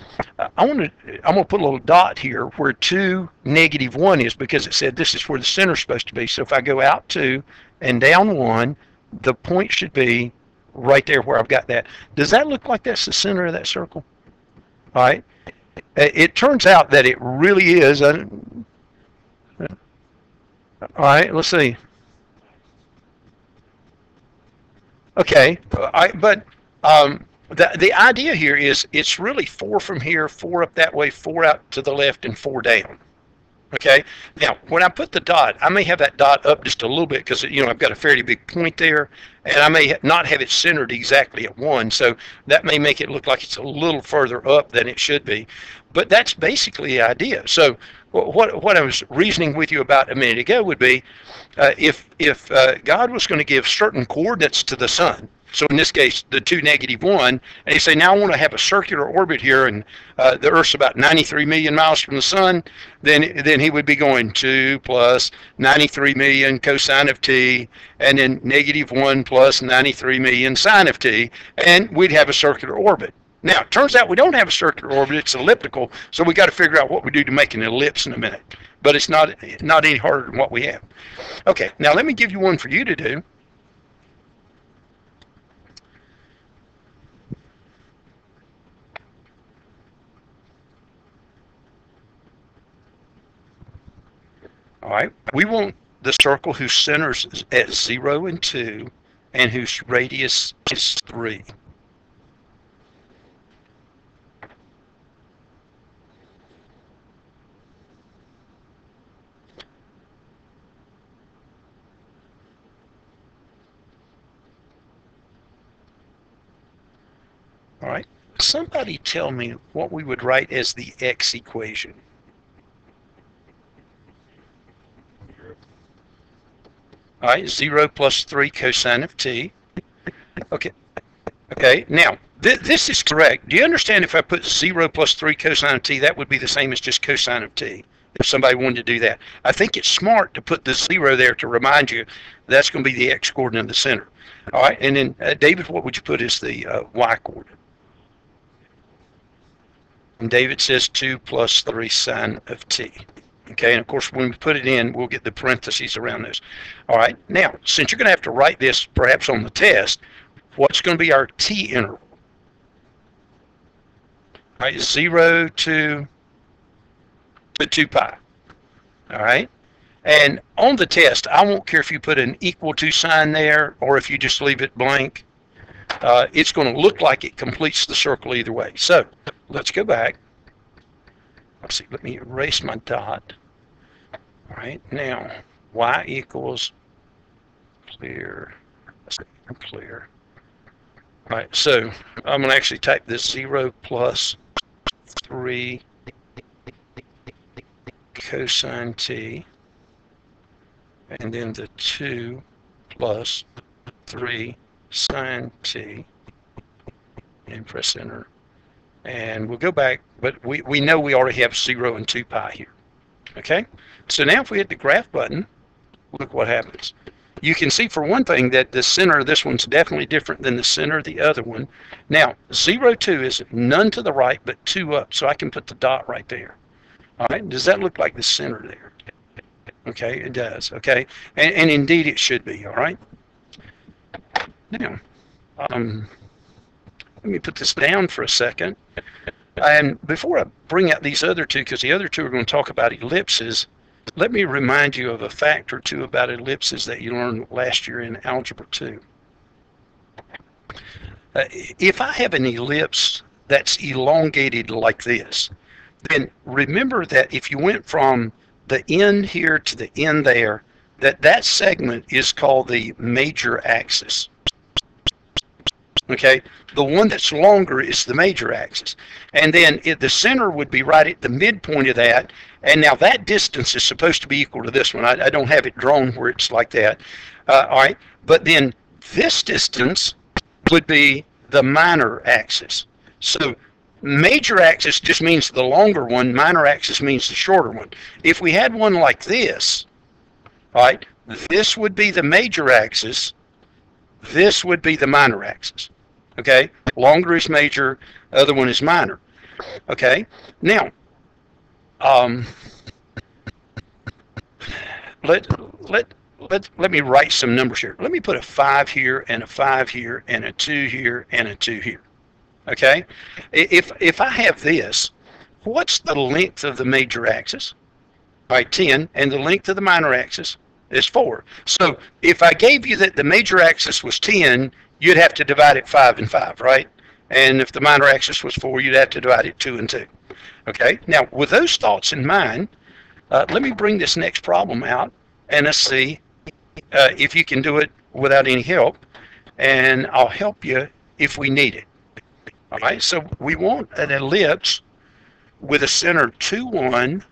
I'm gonna put a little dot here where 2 -1 is, because it said this is where the center is supposed to be. So if I go out 2 and down 1, the point should be right there where I've got that. Does that look like that's the center of that circle? All right, it turns out that it really is. All right, let's see. Okay, but the idea here is it's really 4 from here, 4 up that way, 4 out to the left, and 4 down. Okay, now when I put the dot, I may have that dot up just a little bit because I've got a fairly big point there, and I may not have it centered exactly at 1, so that may make it look like it's a little further up than it should be. But that's basically the idea. So what I was reasoning with you about a minute ago would be if God was going to give certain coordinates to the sun, so in this case, the 2 -1, and you say, now I want to have a circular orbit here, and the Earth's about 93 million miles from the sun, then he would be going 2 plus 93 million cosine of t, and then -1 plus 93 million sine of t, and we'd have a circular orbit. Now, it turns out we don't have a circular orbit, it's elliptical, so we got to figure out what we do to make an ellipse in a minute. But it's not any harder than what we have. Okay, now let me give you one for you to do. All right, we want the circle whose center is at 0 and 2 and whose radius is 3. All right, somebody tell me what we would write as the x equation. All right, 0 plus 3 cosine of t. Okay, now, this is correct. Do you understand if I put 0 plus 3 cosine of t, that would be the same as just cosine of t? if somebody wanted to do that. I think it's smart to put the 0 there to remind you that's going to be the x coordinate of the center. All right, and then David, what would you put as the y coordinate? And David says 2 plus 3 sine of t. Okay, and of course when we put it in, we'll get the parentheses around those. All right, now since you're going to have to write this perhaps on the test, what's going to be our t interval? All right, 0 to 2 pi. All right, and on the test, I won't care if you put an equal to sign there or if you just leave it blank. It's going to look like it completes the circle either way. So let's go back. Let's see, let me erase my dot. All right, now y equals clear. Clear. All right, so I'm going to actually type this 0 plus 3 cosine t, and then the 2 plus 3 sine t, and press enter. And we'll go back, but we know we already have 0 and 2 pi here. Okay, so now if we hit the graph button, look what happens. You can see for one thing that the center of this one's definitely different than the center of the other one. Now 0, 2 is none to the right but 2 up, so I can put the dot right there. All right, does that look like the center there? Okay, it does. Okay, and indeed it should be. All right. Now, let me put this down for a second. And before I bring out these other two, because the other two are going to talk about ellipses, let me remind you of a fact or two about ellipses that you learned last year in Algebra 2. If I have an ellipse that's elongated like this, then remember that if you went from the end here to the end there, that segment is called the major axis. Okay, the one that's longer is the major axis, and then the center would be right at the midpoint of that, and now that distance is supposed to be equal to this one. I don't have it drawn where it's like that. All right, but then this distance would be the minor axis. So major axis just means the longer one, minor axis means the shorter one. If we had one like this, all right, this would be the major axis, this would be the minor axis. Okay, longer is major, other one is minor. Okay, now let me write some numbers here. Let me put a 5 here and a 5 here and a 2 here and a 2 here. Okay, if I have this, what's the length of the major axis? All right, 10, and the length of the minor axis is 4. So if I gave you that the major axis was 10, you'd have to divide it 5 and 5, right? And if the minor axis was 4, you'd have to divide it 2 and 2. Okay, now with those thoughts in mind, let me bring this next problem out and let's see if you can do it without any help, and I'll help you if we need it. All right, so we want an ellipse with a center 2, 1,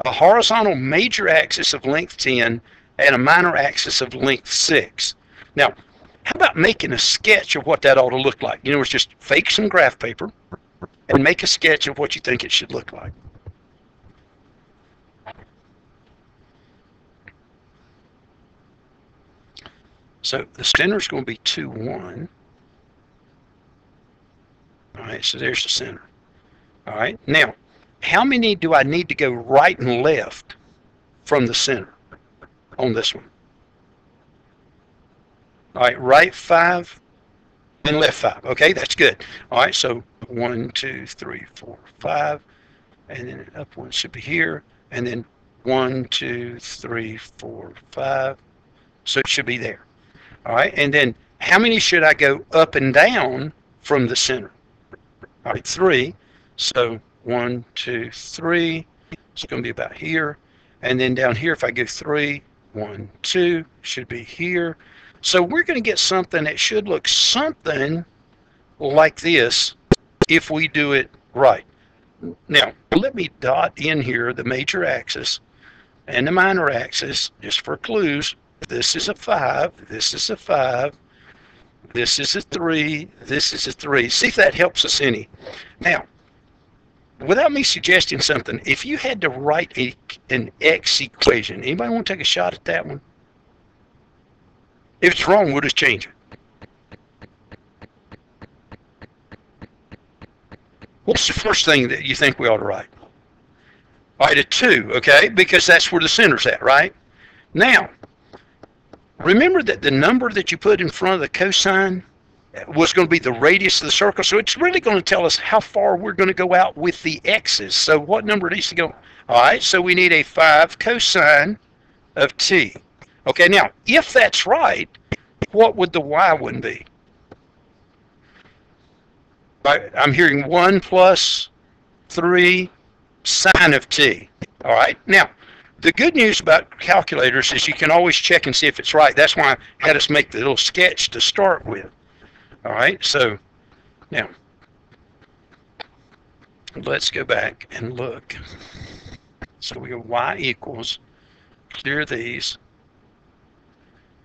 a horizontal major axis of length 10, and a minor axis of length 6. Now, how about making a sketch of what that ought to look like? You know, it's just fake some graph paper and make a sketch of what you think it should look like. So the center is going to be 2, 1. All right, so there's the center. All right, now, how many do I need to go right and left from the center on this one? All right, right 5 and left 5. Okay, that's good. All right, so 1, 2, 3, 4, 5, and then up one should be here, and then 1, 2, 3, 4, 5. So it should be there. All right, and then how many should I go up and down from the center? All right, 3. So 1, 2, 3. It's going to be about here, and then down here, if I go 3, 1, 2, should be here. So we're going to get something that should look something like this if we do it right. Now, let me dot in here the major axis and the minor axis just for clues. This is a 5, this is a 5, this is a 3, this is a 3. See if that helps us any. Now, without me suggesting something, if you had to write an x equation, anybody want to take a shot at that one? If it's wrong, we'll just change it. What's the first thing that you think we ought to write? All right, a 2, okay, because that's where the center's at, right? Now, remember that the number that you put in front of the cosine was going to be the radius of the circle, so it's really going to tell us how far we're going to go out with the x's. So what number needs to go? All right, so we need a 5 cosine of t. Okay, now, if that's right, what would the y one be? I'm hearing 1 plus 3 sine of t. All right, now, the good news about calculators is you can always check and see if it's right. That's why I had us make the little sketch to start with. All right, so now let's go back and look. So we go y equals, clear these.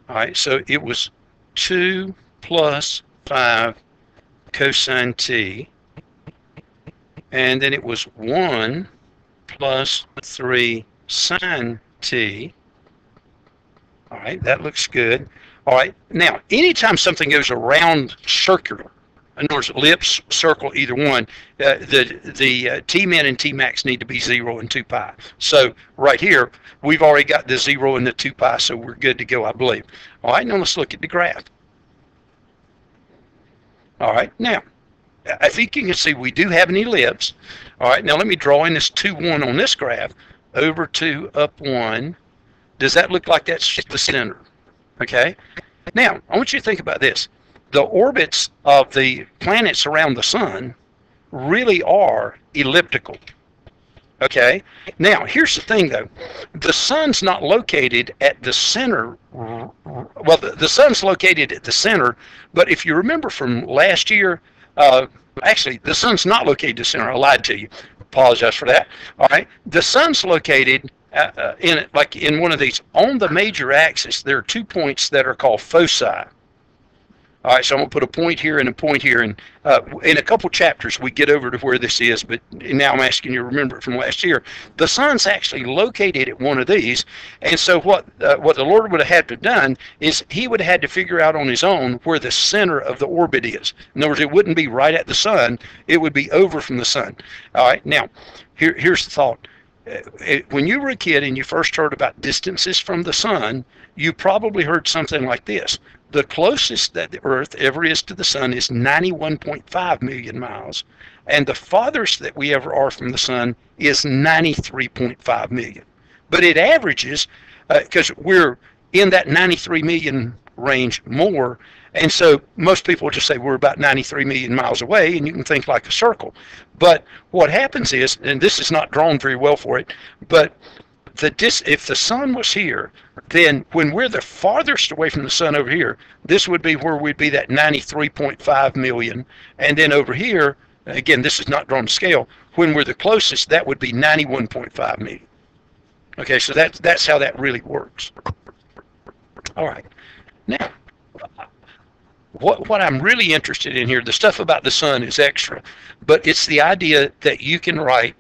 All right, so it was 2 plus 5 cosine t, and then it was 1 plus 3 sine t. All right, that looks good. All right, now, anytime something goes around circular, in other words, ellipse, circle, either one, the T-min and T-max need to be 0 and 2 pi. So right here, we've already got the 0 and the 2 pi, so we're good to go, I believe. All right, now let's look at the graph. All right, now, I think you can see we do have an ellipse. All right, now let me draw in this 2, 1 on this graph. Over 2, up 1. Does that look like that's the center? Okay. Now, I want you to think about this. The orbits of the planets around the sun really are elliptical. Okay. Now, here's the thing, though. The sun's not located at the center. Well, the sun's located at the center, but if you remember from last year, actually, the sun's not located at the center. I lied to you. Apologize for that. All right. The sun's located in one of these. On the major axis, there are 2 points that are called foci. All right, so I'm going to put a point here and a point here, and in a couple chapters we get over to where this is, but now I'm asking you to remember it from last year. The sun's actually located at one of these, and so what the Lord would have had to have done is he would have had to figure out on his own where the center of the orbit is. In other words, it wouldn't be right at the sun, it would be over from the sun. All right, now, here's the thought. When you were a kid and you first heard about distances from the sun, you probably heard something like this. The closest that the Earth ever is to the sun is 91.5 million miles, and the farthest that we ever are from the sun is 93.5 million. But it averages, because we're in that 93 million range more, and so most people just say we're about 93 million miles away, and you can think like a circle. But what happens is, and this is not drawn very well for it, but if the sun was here, then when we're the farthest away from the sun over here, this would be where we'd be that 93.5 million. And then over here, again, this is not drawn to scale, when we're the closest, that would be 91.5 million. Okay, so that's how that really works. All right. Now, what I'm really interested in here, the stuff about the sun is extra, but it's the idea that you can write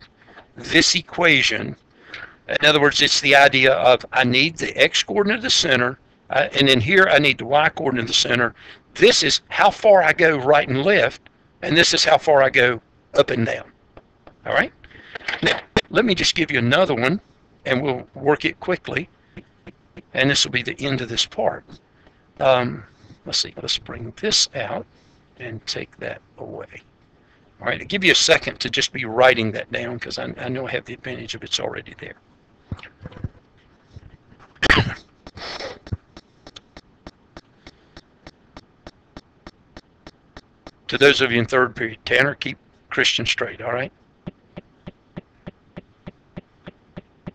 this equation. In other words, it's the idea of I need the x-coordinate of the center, and then here I need the y-coordinate of the center. This is how far I go right and left, and this is how far I go up and down. All right? Now, let me just give you another one, and we'll work it quickly, and this will be the end of this part. Let's see, let's bring this out and take that away. All right, I'll give you a second to just be writing that down because I know I have the advantage of it's already there. To those of you in third period, Tanner, keep Christian straight, all right?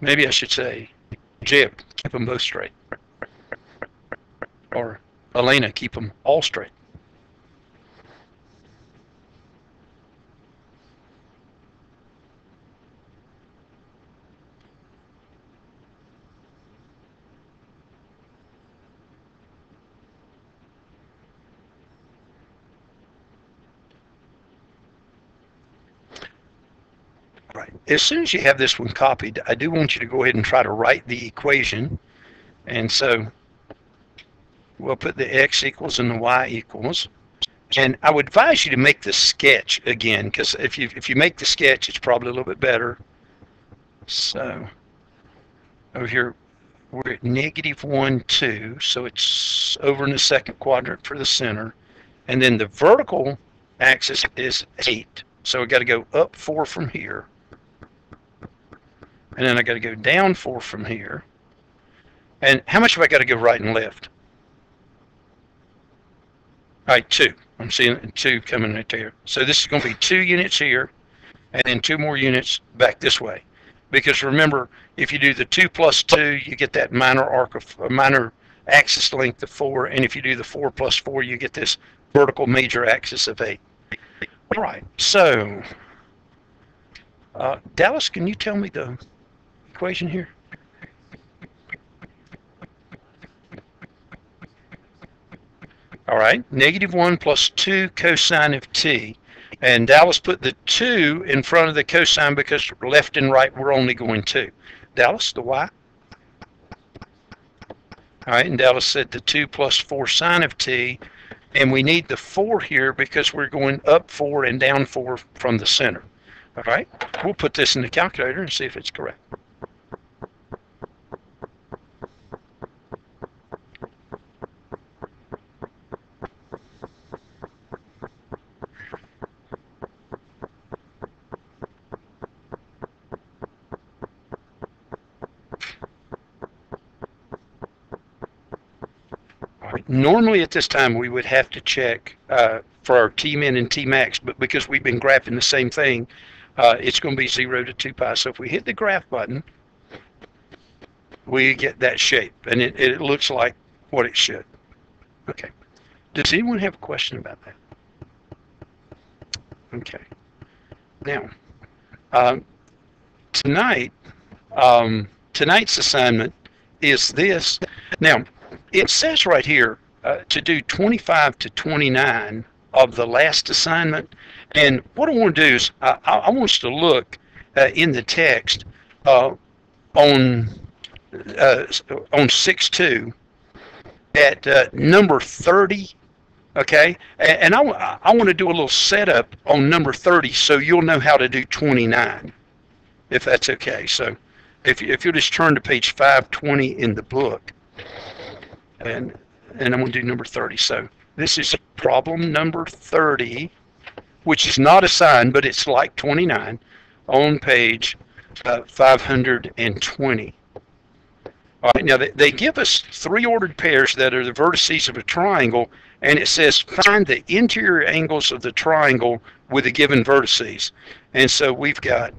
Maybe I should say, Jeb, keep them both straight. Or Elena, keep them all straight. as soon as you have this one copied, I do want you to go ahead and try to write the equation. And so we'll put the x equals and the y equals. And I would advise you to make the sketch again, because if you make the sketch, it's probably a little bit better. So over here, we're at -1, 2, so it's over in the second quadrant for the center. And then the vertical axis is 8. So we've got to go up 4 from here. And then I got to go down 4 from here. And how much have I got to go right and left? All right, 2. I'm seeing 2 coming right there. So this is going to be 2 units here, and then 2 more units back this way. Because remember, if you do the 2 plus 2, you get that minor axis length of 4, and if you do the 4 plus 4, you get this vertical major axis of 8. All right, so Dallas, can you tell me the equation here? All right, -1 plus 2 cosine of t. And Dallas put the 2 in front of the cosine because left and right we're only going 2. Dallas, the y? All right, and Dallas said the 2 plus 4 sine of t. And we need the 4 here because we're going up 4 and down 4 from the center. All right, we'll put this in the calculator and see if it's correct. Normally at this time we would have to check for our Tmin and Tmax, but because we've been graphing the same thing, it's going to be 0 to 2 pi. So if we hit the graph button, we get that shape, and it looks like what it should. Okay. Does anyone have a question about that? Okay. Now, tonight's assignment is this. Now, it says right here to do 25 to 29 of the last assignment. And what I want to do is I want us to look in the text on 6.2 at number 30. Okay, and I want to do a little setup on number 30 so you'll know how to do 29, if that's okay. So if you'll just turn to page 520 in the book, and I'm going to do number 30. So this is problem number 30, which is not assigned, but it's like 29 on page 520. All right, now they give us 3 ordered pairs that are the vertices of a triangle, and it says find the interior angles of the triangle with the given vertices. And so we've got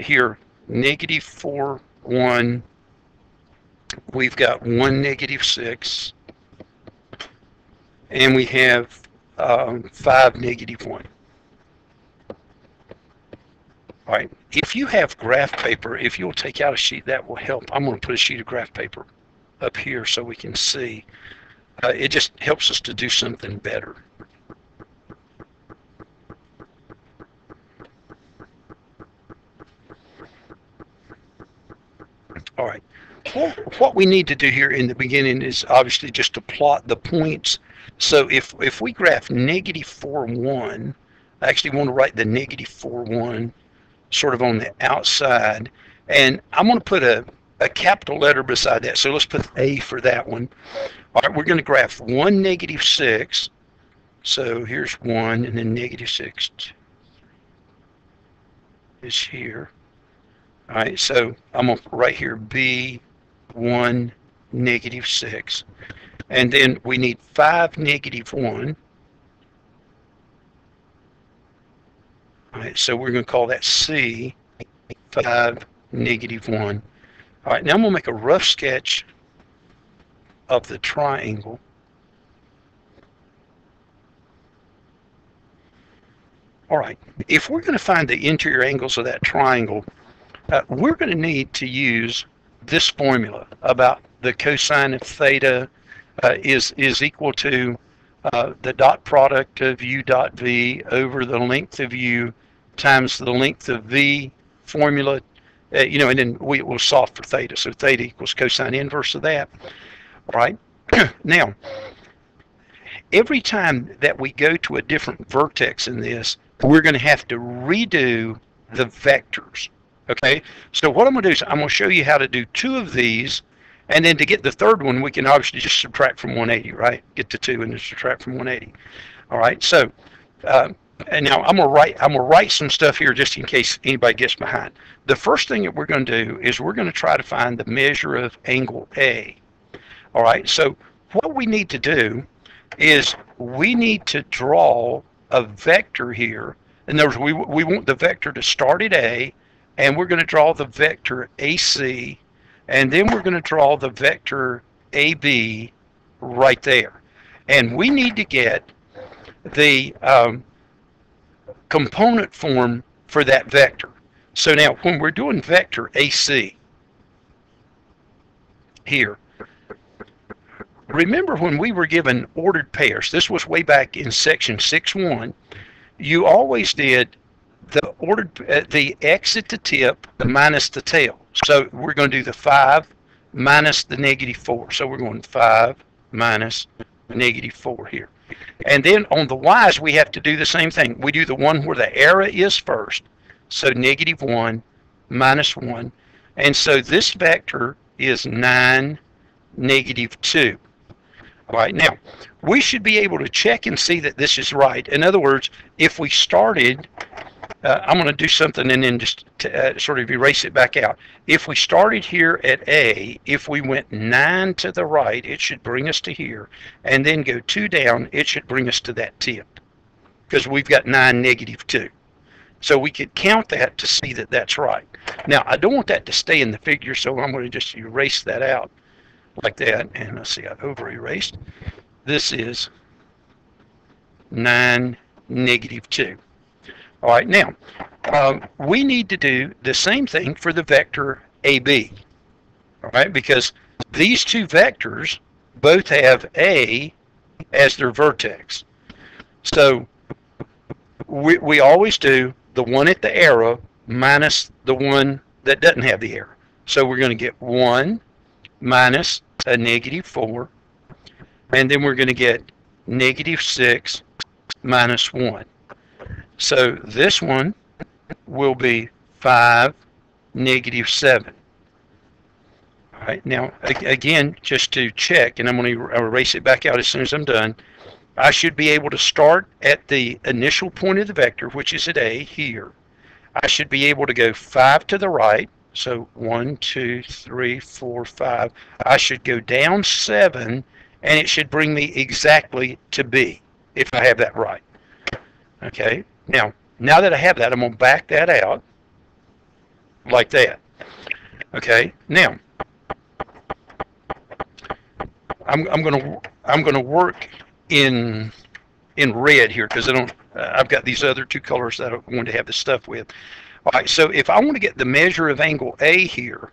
here -4, 1. We've got 1, -6, and we have 5, -1. All right, if you have graph paper, if you'll take out a sheet, that will help. I'm going to put a sheet of graph paper up here so we can see. It just helps us to do something better. All right, what we need to do here in the beginning is obviously just to plot the points. So if we graph -4, 1, I actually want to write the -4, 1 sort of on the outside, and I'm going to put a capital letter beside that. So let's put A for that one. All right, we're going to graph 1, -6. So here's 1, and then -6 is here. All right, so I'm going to right here B, 1, -6. And then we need 5, -1. All right, so we're going to call that C, 5, -1. All right, now I'm going to make a rough sketch of the triangle. All right, if we're going to find the interior angles of that triangle, we're going to need to use this formula about the cosine of theta is equal to the dot product of u dot v over the length of u times the length of v formula, you know, and then we will solve for theta. So theta equals cosine inverse of that, all right? Now, every time that we go to a different vertex in this, we're going to have to redo the vectors, okay? So what I'm going to do is I'm going to show you how to do 2 of these, and then to get the third one, we can obviously just subtract from 180, right? Get the 2 and then subtract from 180. All right, so and now I'm gonna write some stuff here just in case anybody gets behind. The first thing that we're going to do is we're going to try to find the measure of angle A. All right, so what we need to do is we need to draw a vector here. In other words, we want the vector to start at A, and we're going to draw the vector AC, and then we're going to draw the vector AB right there. And we need to get the component form for that vector. So now when we're doing vector AC here, remember when we were given ordered pairs, this was way back in section 6.1, you always did the ordered the x at the tip minus the tail. So we're going to do the 5 minus the -4. So we're going 5 minus -4 here. And then on the y's, we have to do the same thing. We do the one where the arrow is first. So -1 minus 1. And so this vector is 9, -2. All right, now, we should be able to check and see that this is right. In other words, if we started, I'm going to do something and then just sort of erase it back out. If we started here at A, if we went 9 to the right, it should bring us to here. And then go 2 down, it should bring us to that tip. Because we've got 9, -2. So we could count that to see that that's right. Now, I don't want that to stay in the figure, so I'm going to just erase that out like that. And let's see, I over erased. This is 9, -2. All right, now, we need to do the same thing for the vector AB, all right, because these 2 vectors both have A as their vertex. So we always do the one at the arrow minus the one that doesn't have the arrow. So we're going to get 1 minus a -4, and then we're going to get -6 minus 1. So this one will be 5, -7. All right, now again, just to check, and I'm going to erase it back out as soon as I'm done, I should be able to start at the initial point of the vector, which is at A here. I should be able to go 5 to the right, so 1, 2, 3, 4, 5. I should go down 7, and it should bring me exactly to B, if I have that right. Okay. Now that I have that, I'm going to back that out like that. Okay. Now, I'm going to work in red here because I've got these other 2 colors that I'm going to have the stuff with. All right. So if I want to get the measure of angle A here,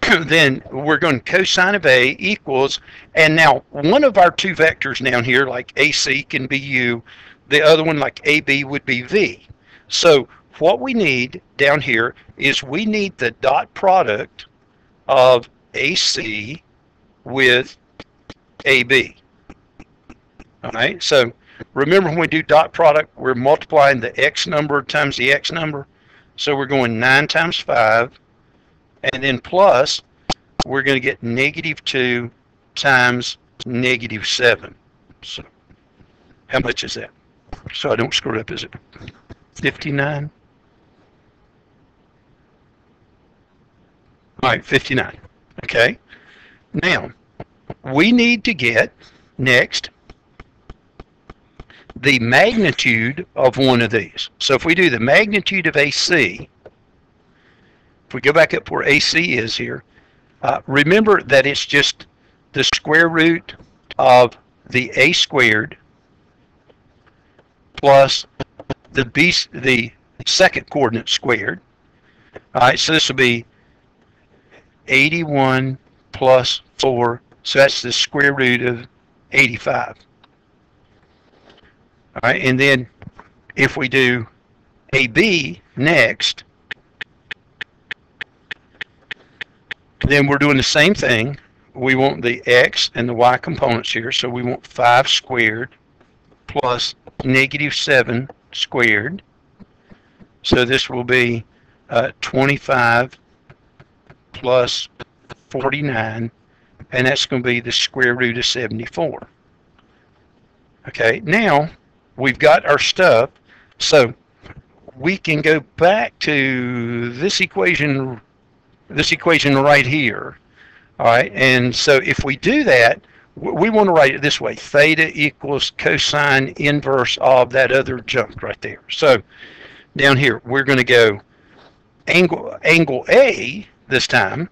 then we're going cosine of A equals, and now one of our 2 vectors down here, like AC, can be U. The other one, like AB, would be V. So what we need down here is we need the dot product of AC with AB. All right, so remember when we do dot product, we're multiplying the X number times the X number. So we're going 9 times 5, and then plus, we're going to get -2 times -7. So how much is that? So I don't screw it up, is it 59? All right, 59. Okay. Now, we need to get, next, the magnitude of one of these. So if we do the magnitude of AC, if we go back up where AC is here, remember that it's just the square root of the A squared plus the second coordinate squared. All right, so this will be 81 plus 4, so that's the square root of 85. All right, and then if we do AB next, Then we're doing the same thing. We want the x and the y components here, so we want 5 squared plus -7 squared. So this will be 25 plus 49, and that's going to be the square root of 74. Okay, now we've got our stuff, so we can go back to this equation right here. All right, and so if we do that, we want to write it this way: theta equals cosine inverse of that other junk right there. So down here, we're going to go angle A this time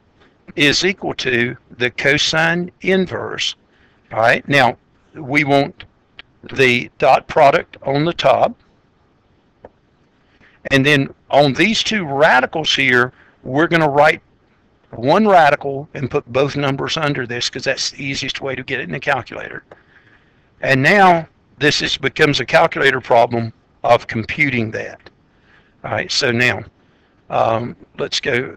is equal to the cosine inverse. All right, now we want the dot product on the top, and then on these two radicals here, we're going to write one radical and put both numbers under this because that's the easiest way to get it in the calculator. And now this becomes a calculator problem of computing that. All right, so now let's go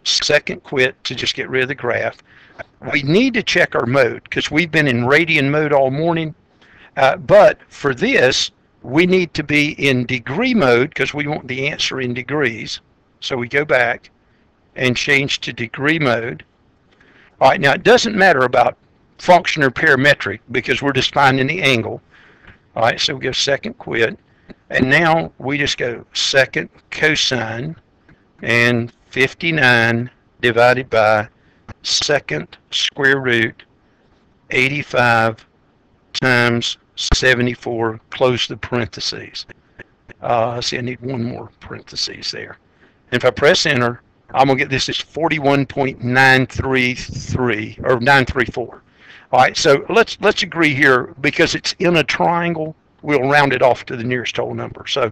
second quit to just get rid of the graph. We need to check our mode because we've been in radian mode all morning, but for this we need to be in degree mode because we want the answer in degrees. So we go back and change to degree mode. All right, now it doesn't matter about function or parametric because we're just finding the angle. All right, so we go second quit, and now we just go second cosine and 59 divided by second square root 85 times 74, close the parentheses. See, I need one more parentheses there. And if I press enter, I'm going to get this as 41.933 or 934. All right, so let's agree here because it's in a triangle. We'll round it off to the nearest whole number. So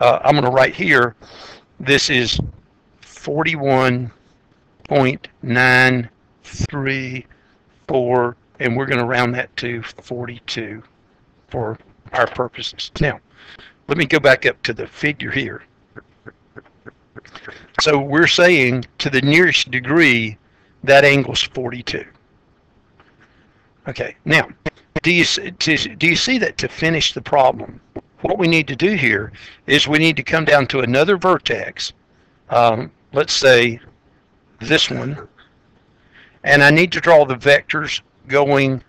I'm going to write here, this is 41.934, and we're going to round that to 42 for our purposes. Now, let me go back up to the figure here. So we're saying to the nearest degree, that angle's 42. Okay, now, do you see that to finish the problem, what we need to do here is we need to come down to another vertex, let's say this one, and I need to draw the vectors going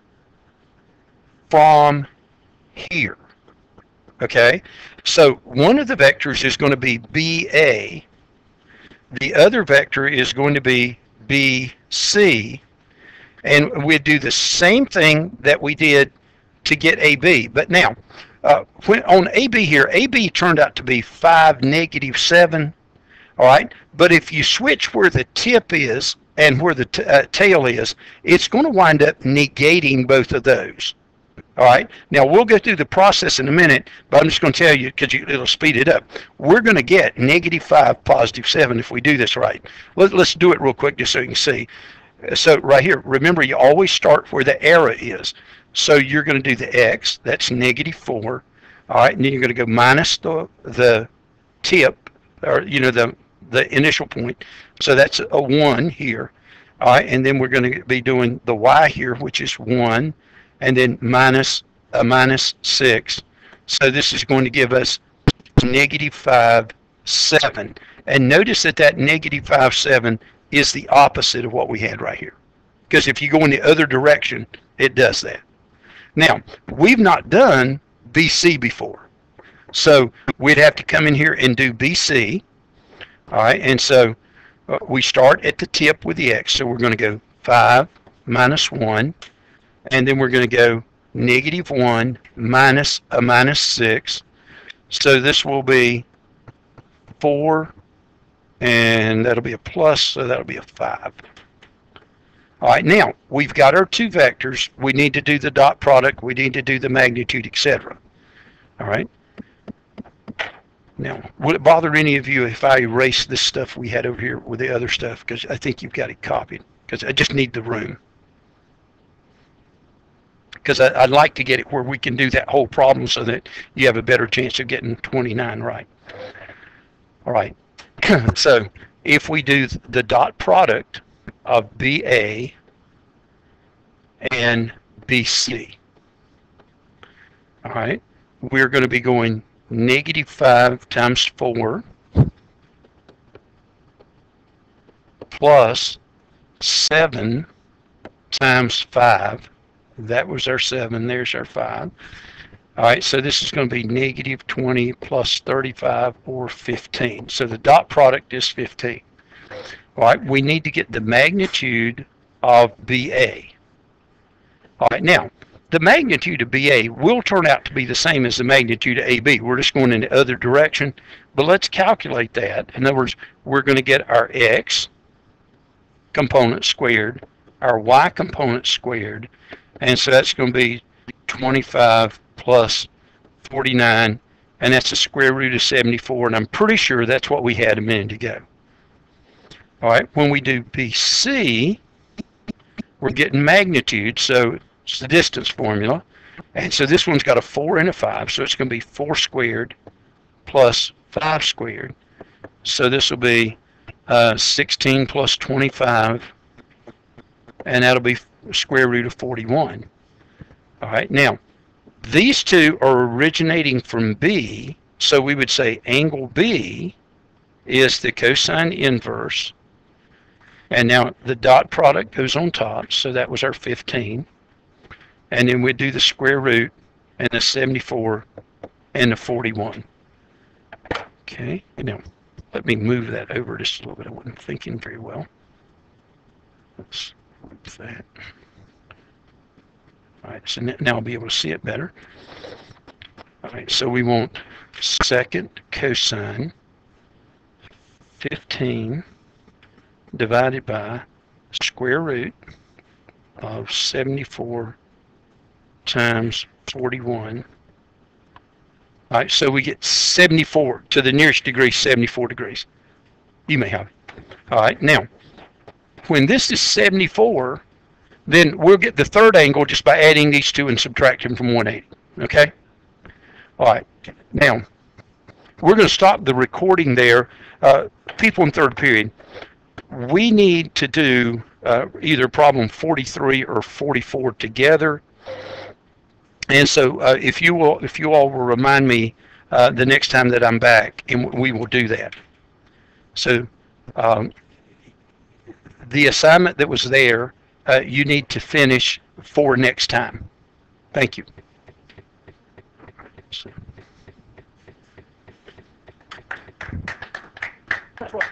from here. Okay, so one of the vectors is going to be BA, the other vector is going to be BC, and we'd do the same thing that we did to get AB. But now, when on AB here, AB turned out to be 5, -7, all right? But if you switch where the tip is and where the tail is, it's going to wind up negating both of those. All right, now we'll go through the process in a minute, but I'm just going to tell you because it'll speed it up. We're going to get -5, +7 if we do this right. Let's do it real quick just so you can see. So right here, remember you always start where the arrow is. So you're going to do the x, that's -4. All right, and then you're going to go minus the tip, or the initial point. So that's a 1 here. All right, and then we're going to be doing the y here, which is 1. And then minus a -6. So this is going to give us -5, 7. And notice that -5, 7 is the opposite of what we had right here. Because if you go in the other direction, it does that. Now, we've not done BC before. So we'd have to come in here and do BC. All right, and so we start at the tip with the x. So we're going to go 5 minus 1. And then we're going to go -1 minus a -6. So this will be 4, and that'll be a plus, so that'll be a 5. All right, now we've got our two vectors. We need to do the dot product. We need to do the magnitude, etc. All right. Now, would it bother any of you if I erase this stuff we had over here with the other stuff? Because I think you've got it copied. Because I just need the room. Because I'd like to get it where we can do that whole problem so that you have a better chance of getting 29 right. All right. So if we do the dot product, of BA and BC. All right, we're going to be going -5 times 4 plus 7 times 5. That was our 7, there's our 5. All right, so this is going to be -20 plus 35 or 15. So the dot product is 15. All right, we need to get the magnitude of BA. All right, now, the magnitude of BA will turn out to be the same as the magnitude of AB. We're just going in the other direction, but let's calculate that. In other words, we're going to get our X component squared, our Y component squared, and so that's going to be 25 plus 49, and that's the square root of 74, and I'm pretty sure that's what we had a minute ago. All right, when we do BC, we're getting magnitude, so it's the distance formula, and so this one's got a 4 and a 5, so it's going to be 4 squared plus 5 squared. So this will be 16 plus 25, and that'll be square root of 41. All right, now, these two are originating from B, so we would say angle B is the cosine inverse. And now the dot product goes on top, so that was our 15. And then we do the square root and the 74 and the 41. Okay, now let me move that over just a little bit. I wasn't thinking very well. Let's move that. All right, so now I'll be able to see it better. All right, so we want second cosine 15 divided by square root of 74 times 41. All right, so we get 74 to the nearest degree, 74 degrees. You may have it. All right, now, when this is 74, then we'll get the third angle just by adding these two and subtracting from 180. Okay? All right. Now, we're going to stop the recording there. People in third period, we need to do either problem 43 or 44 together. And so if you all will remind me the next time that I'm back, and we will do that. So the assignment that was there, you need to finish for next time. Thank you. That's right.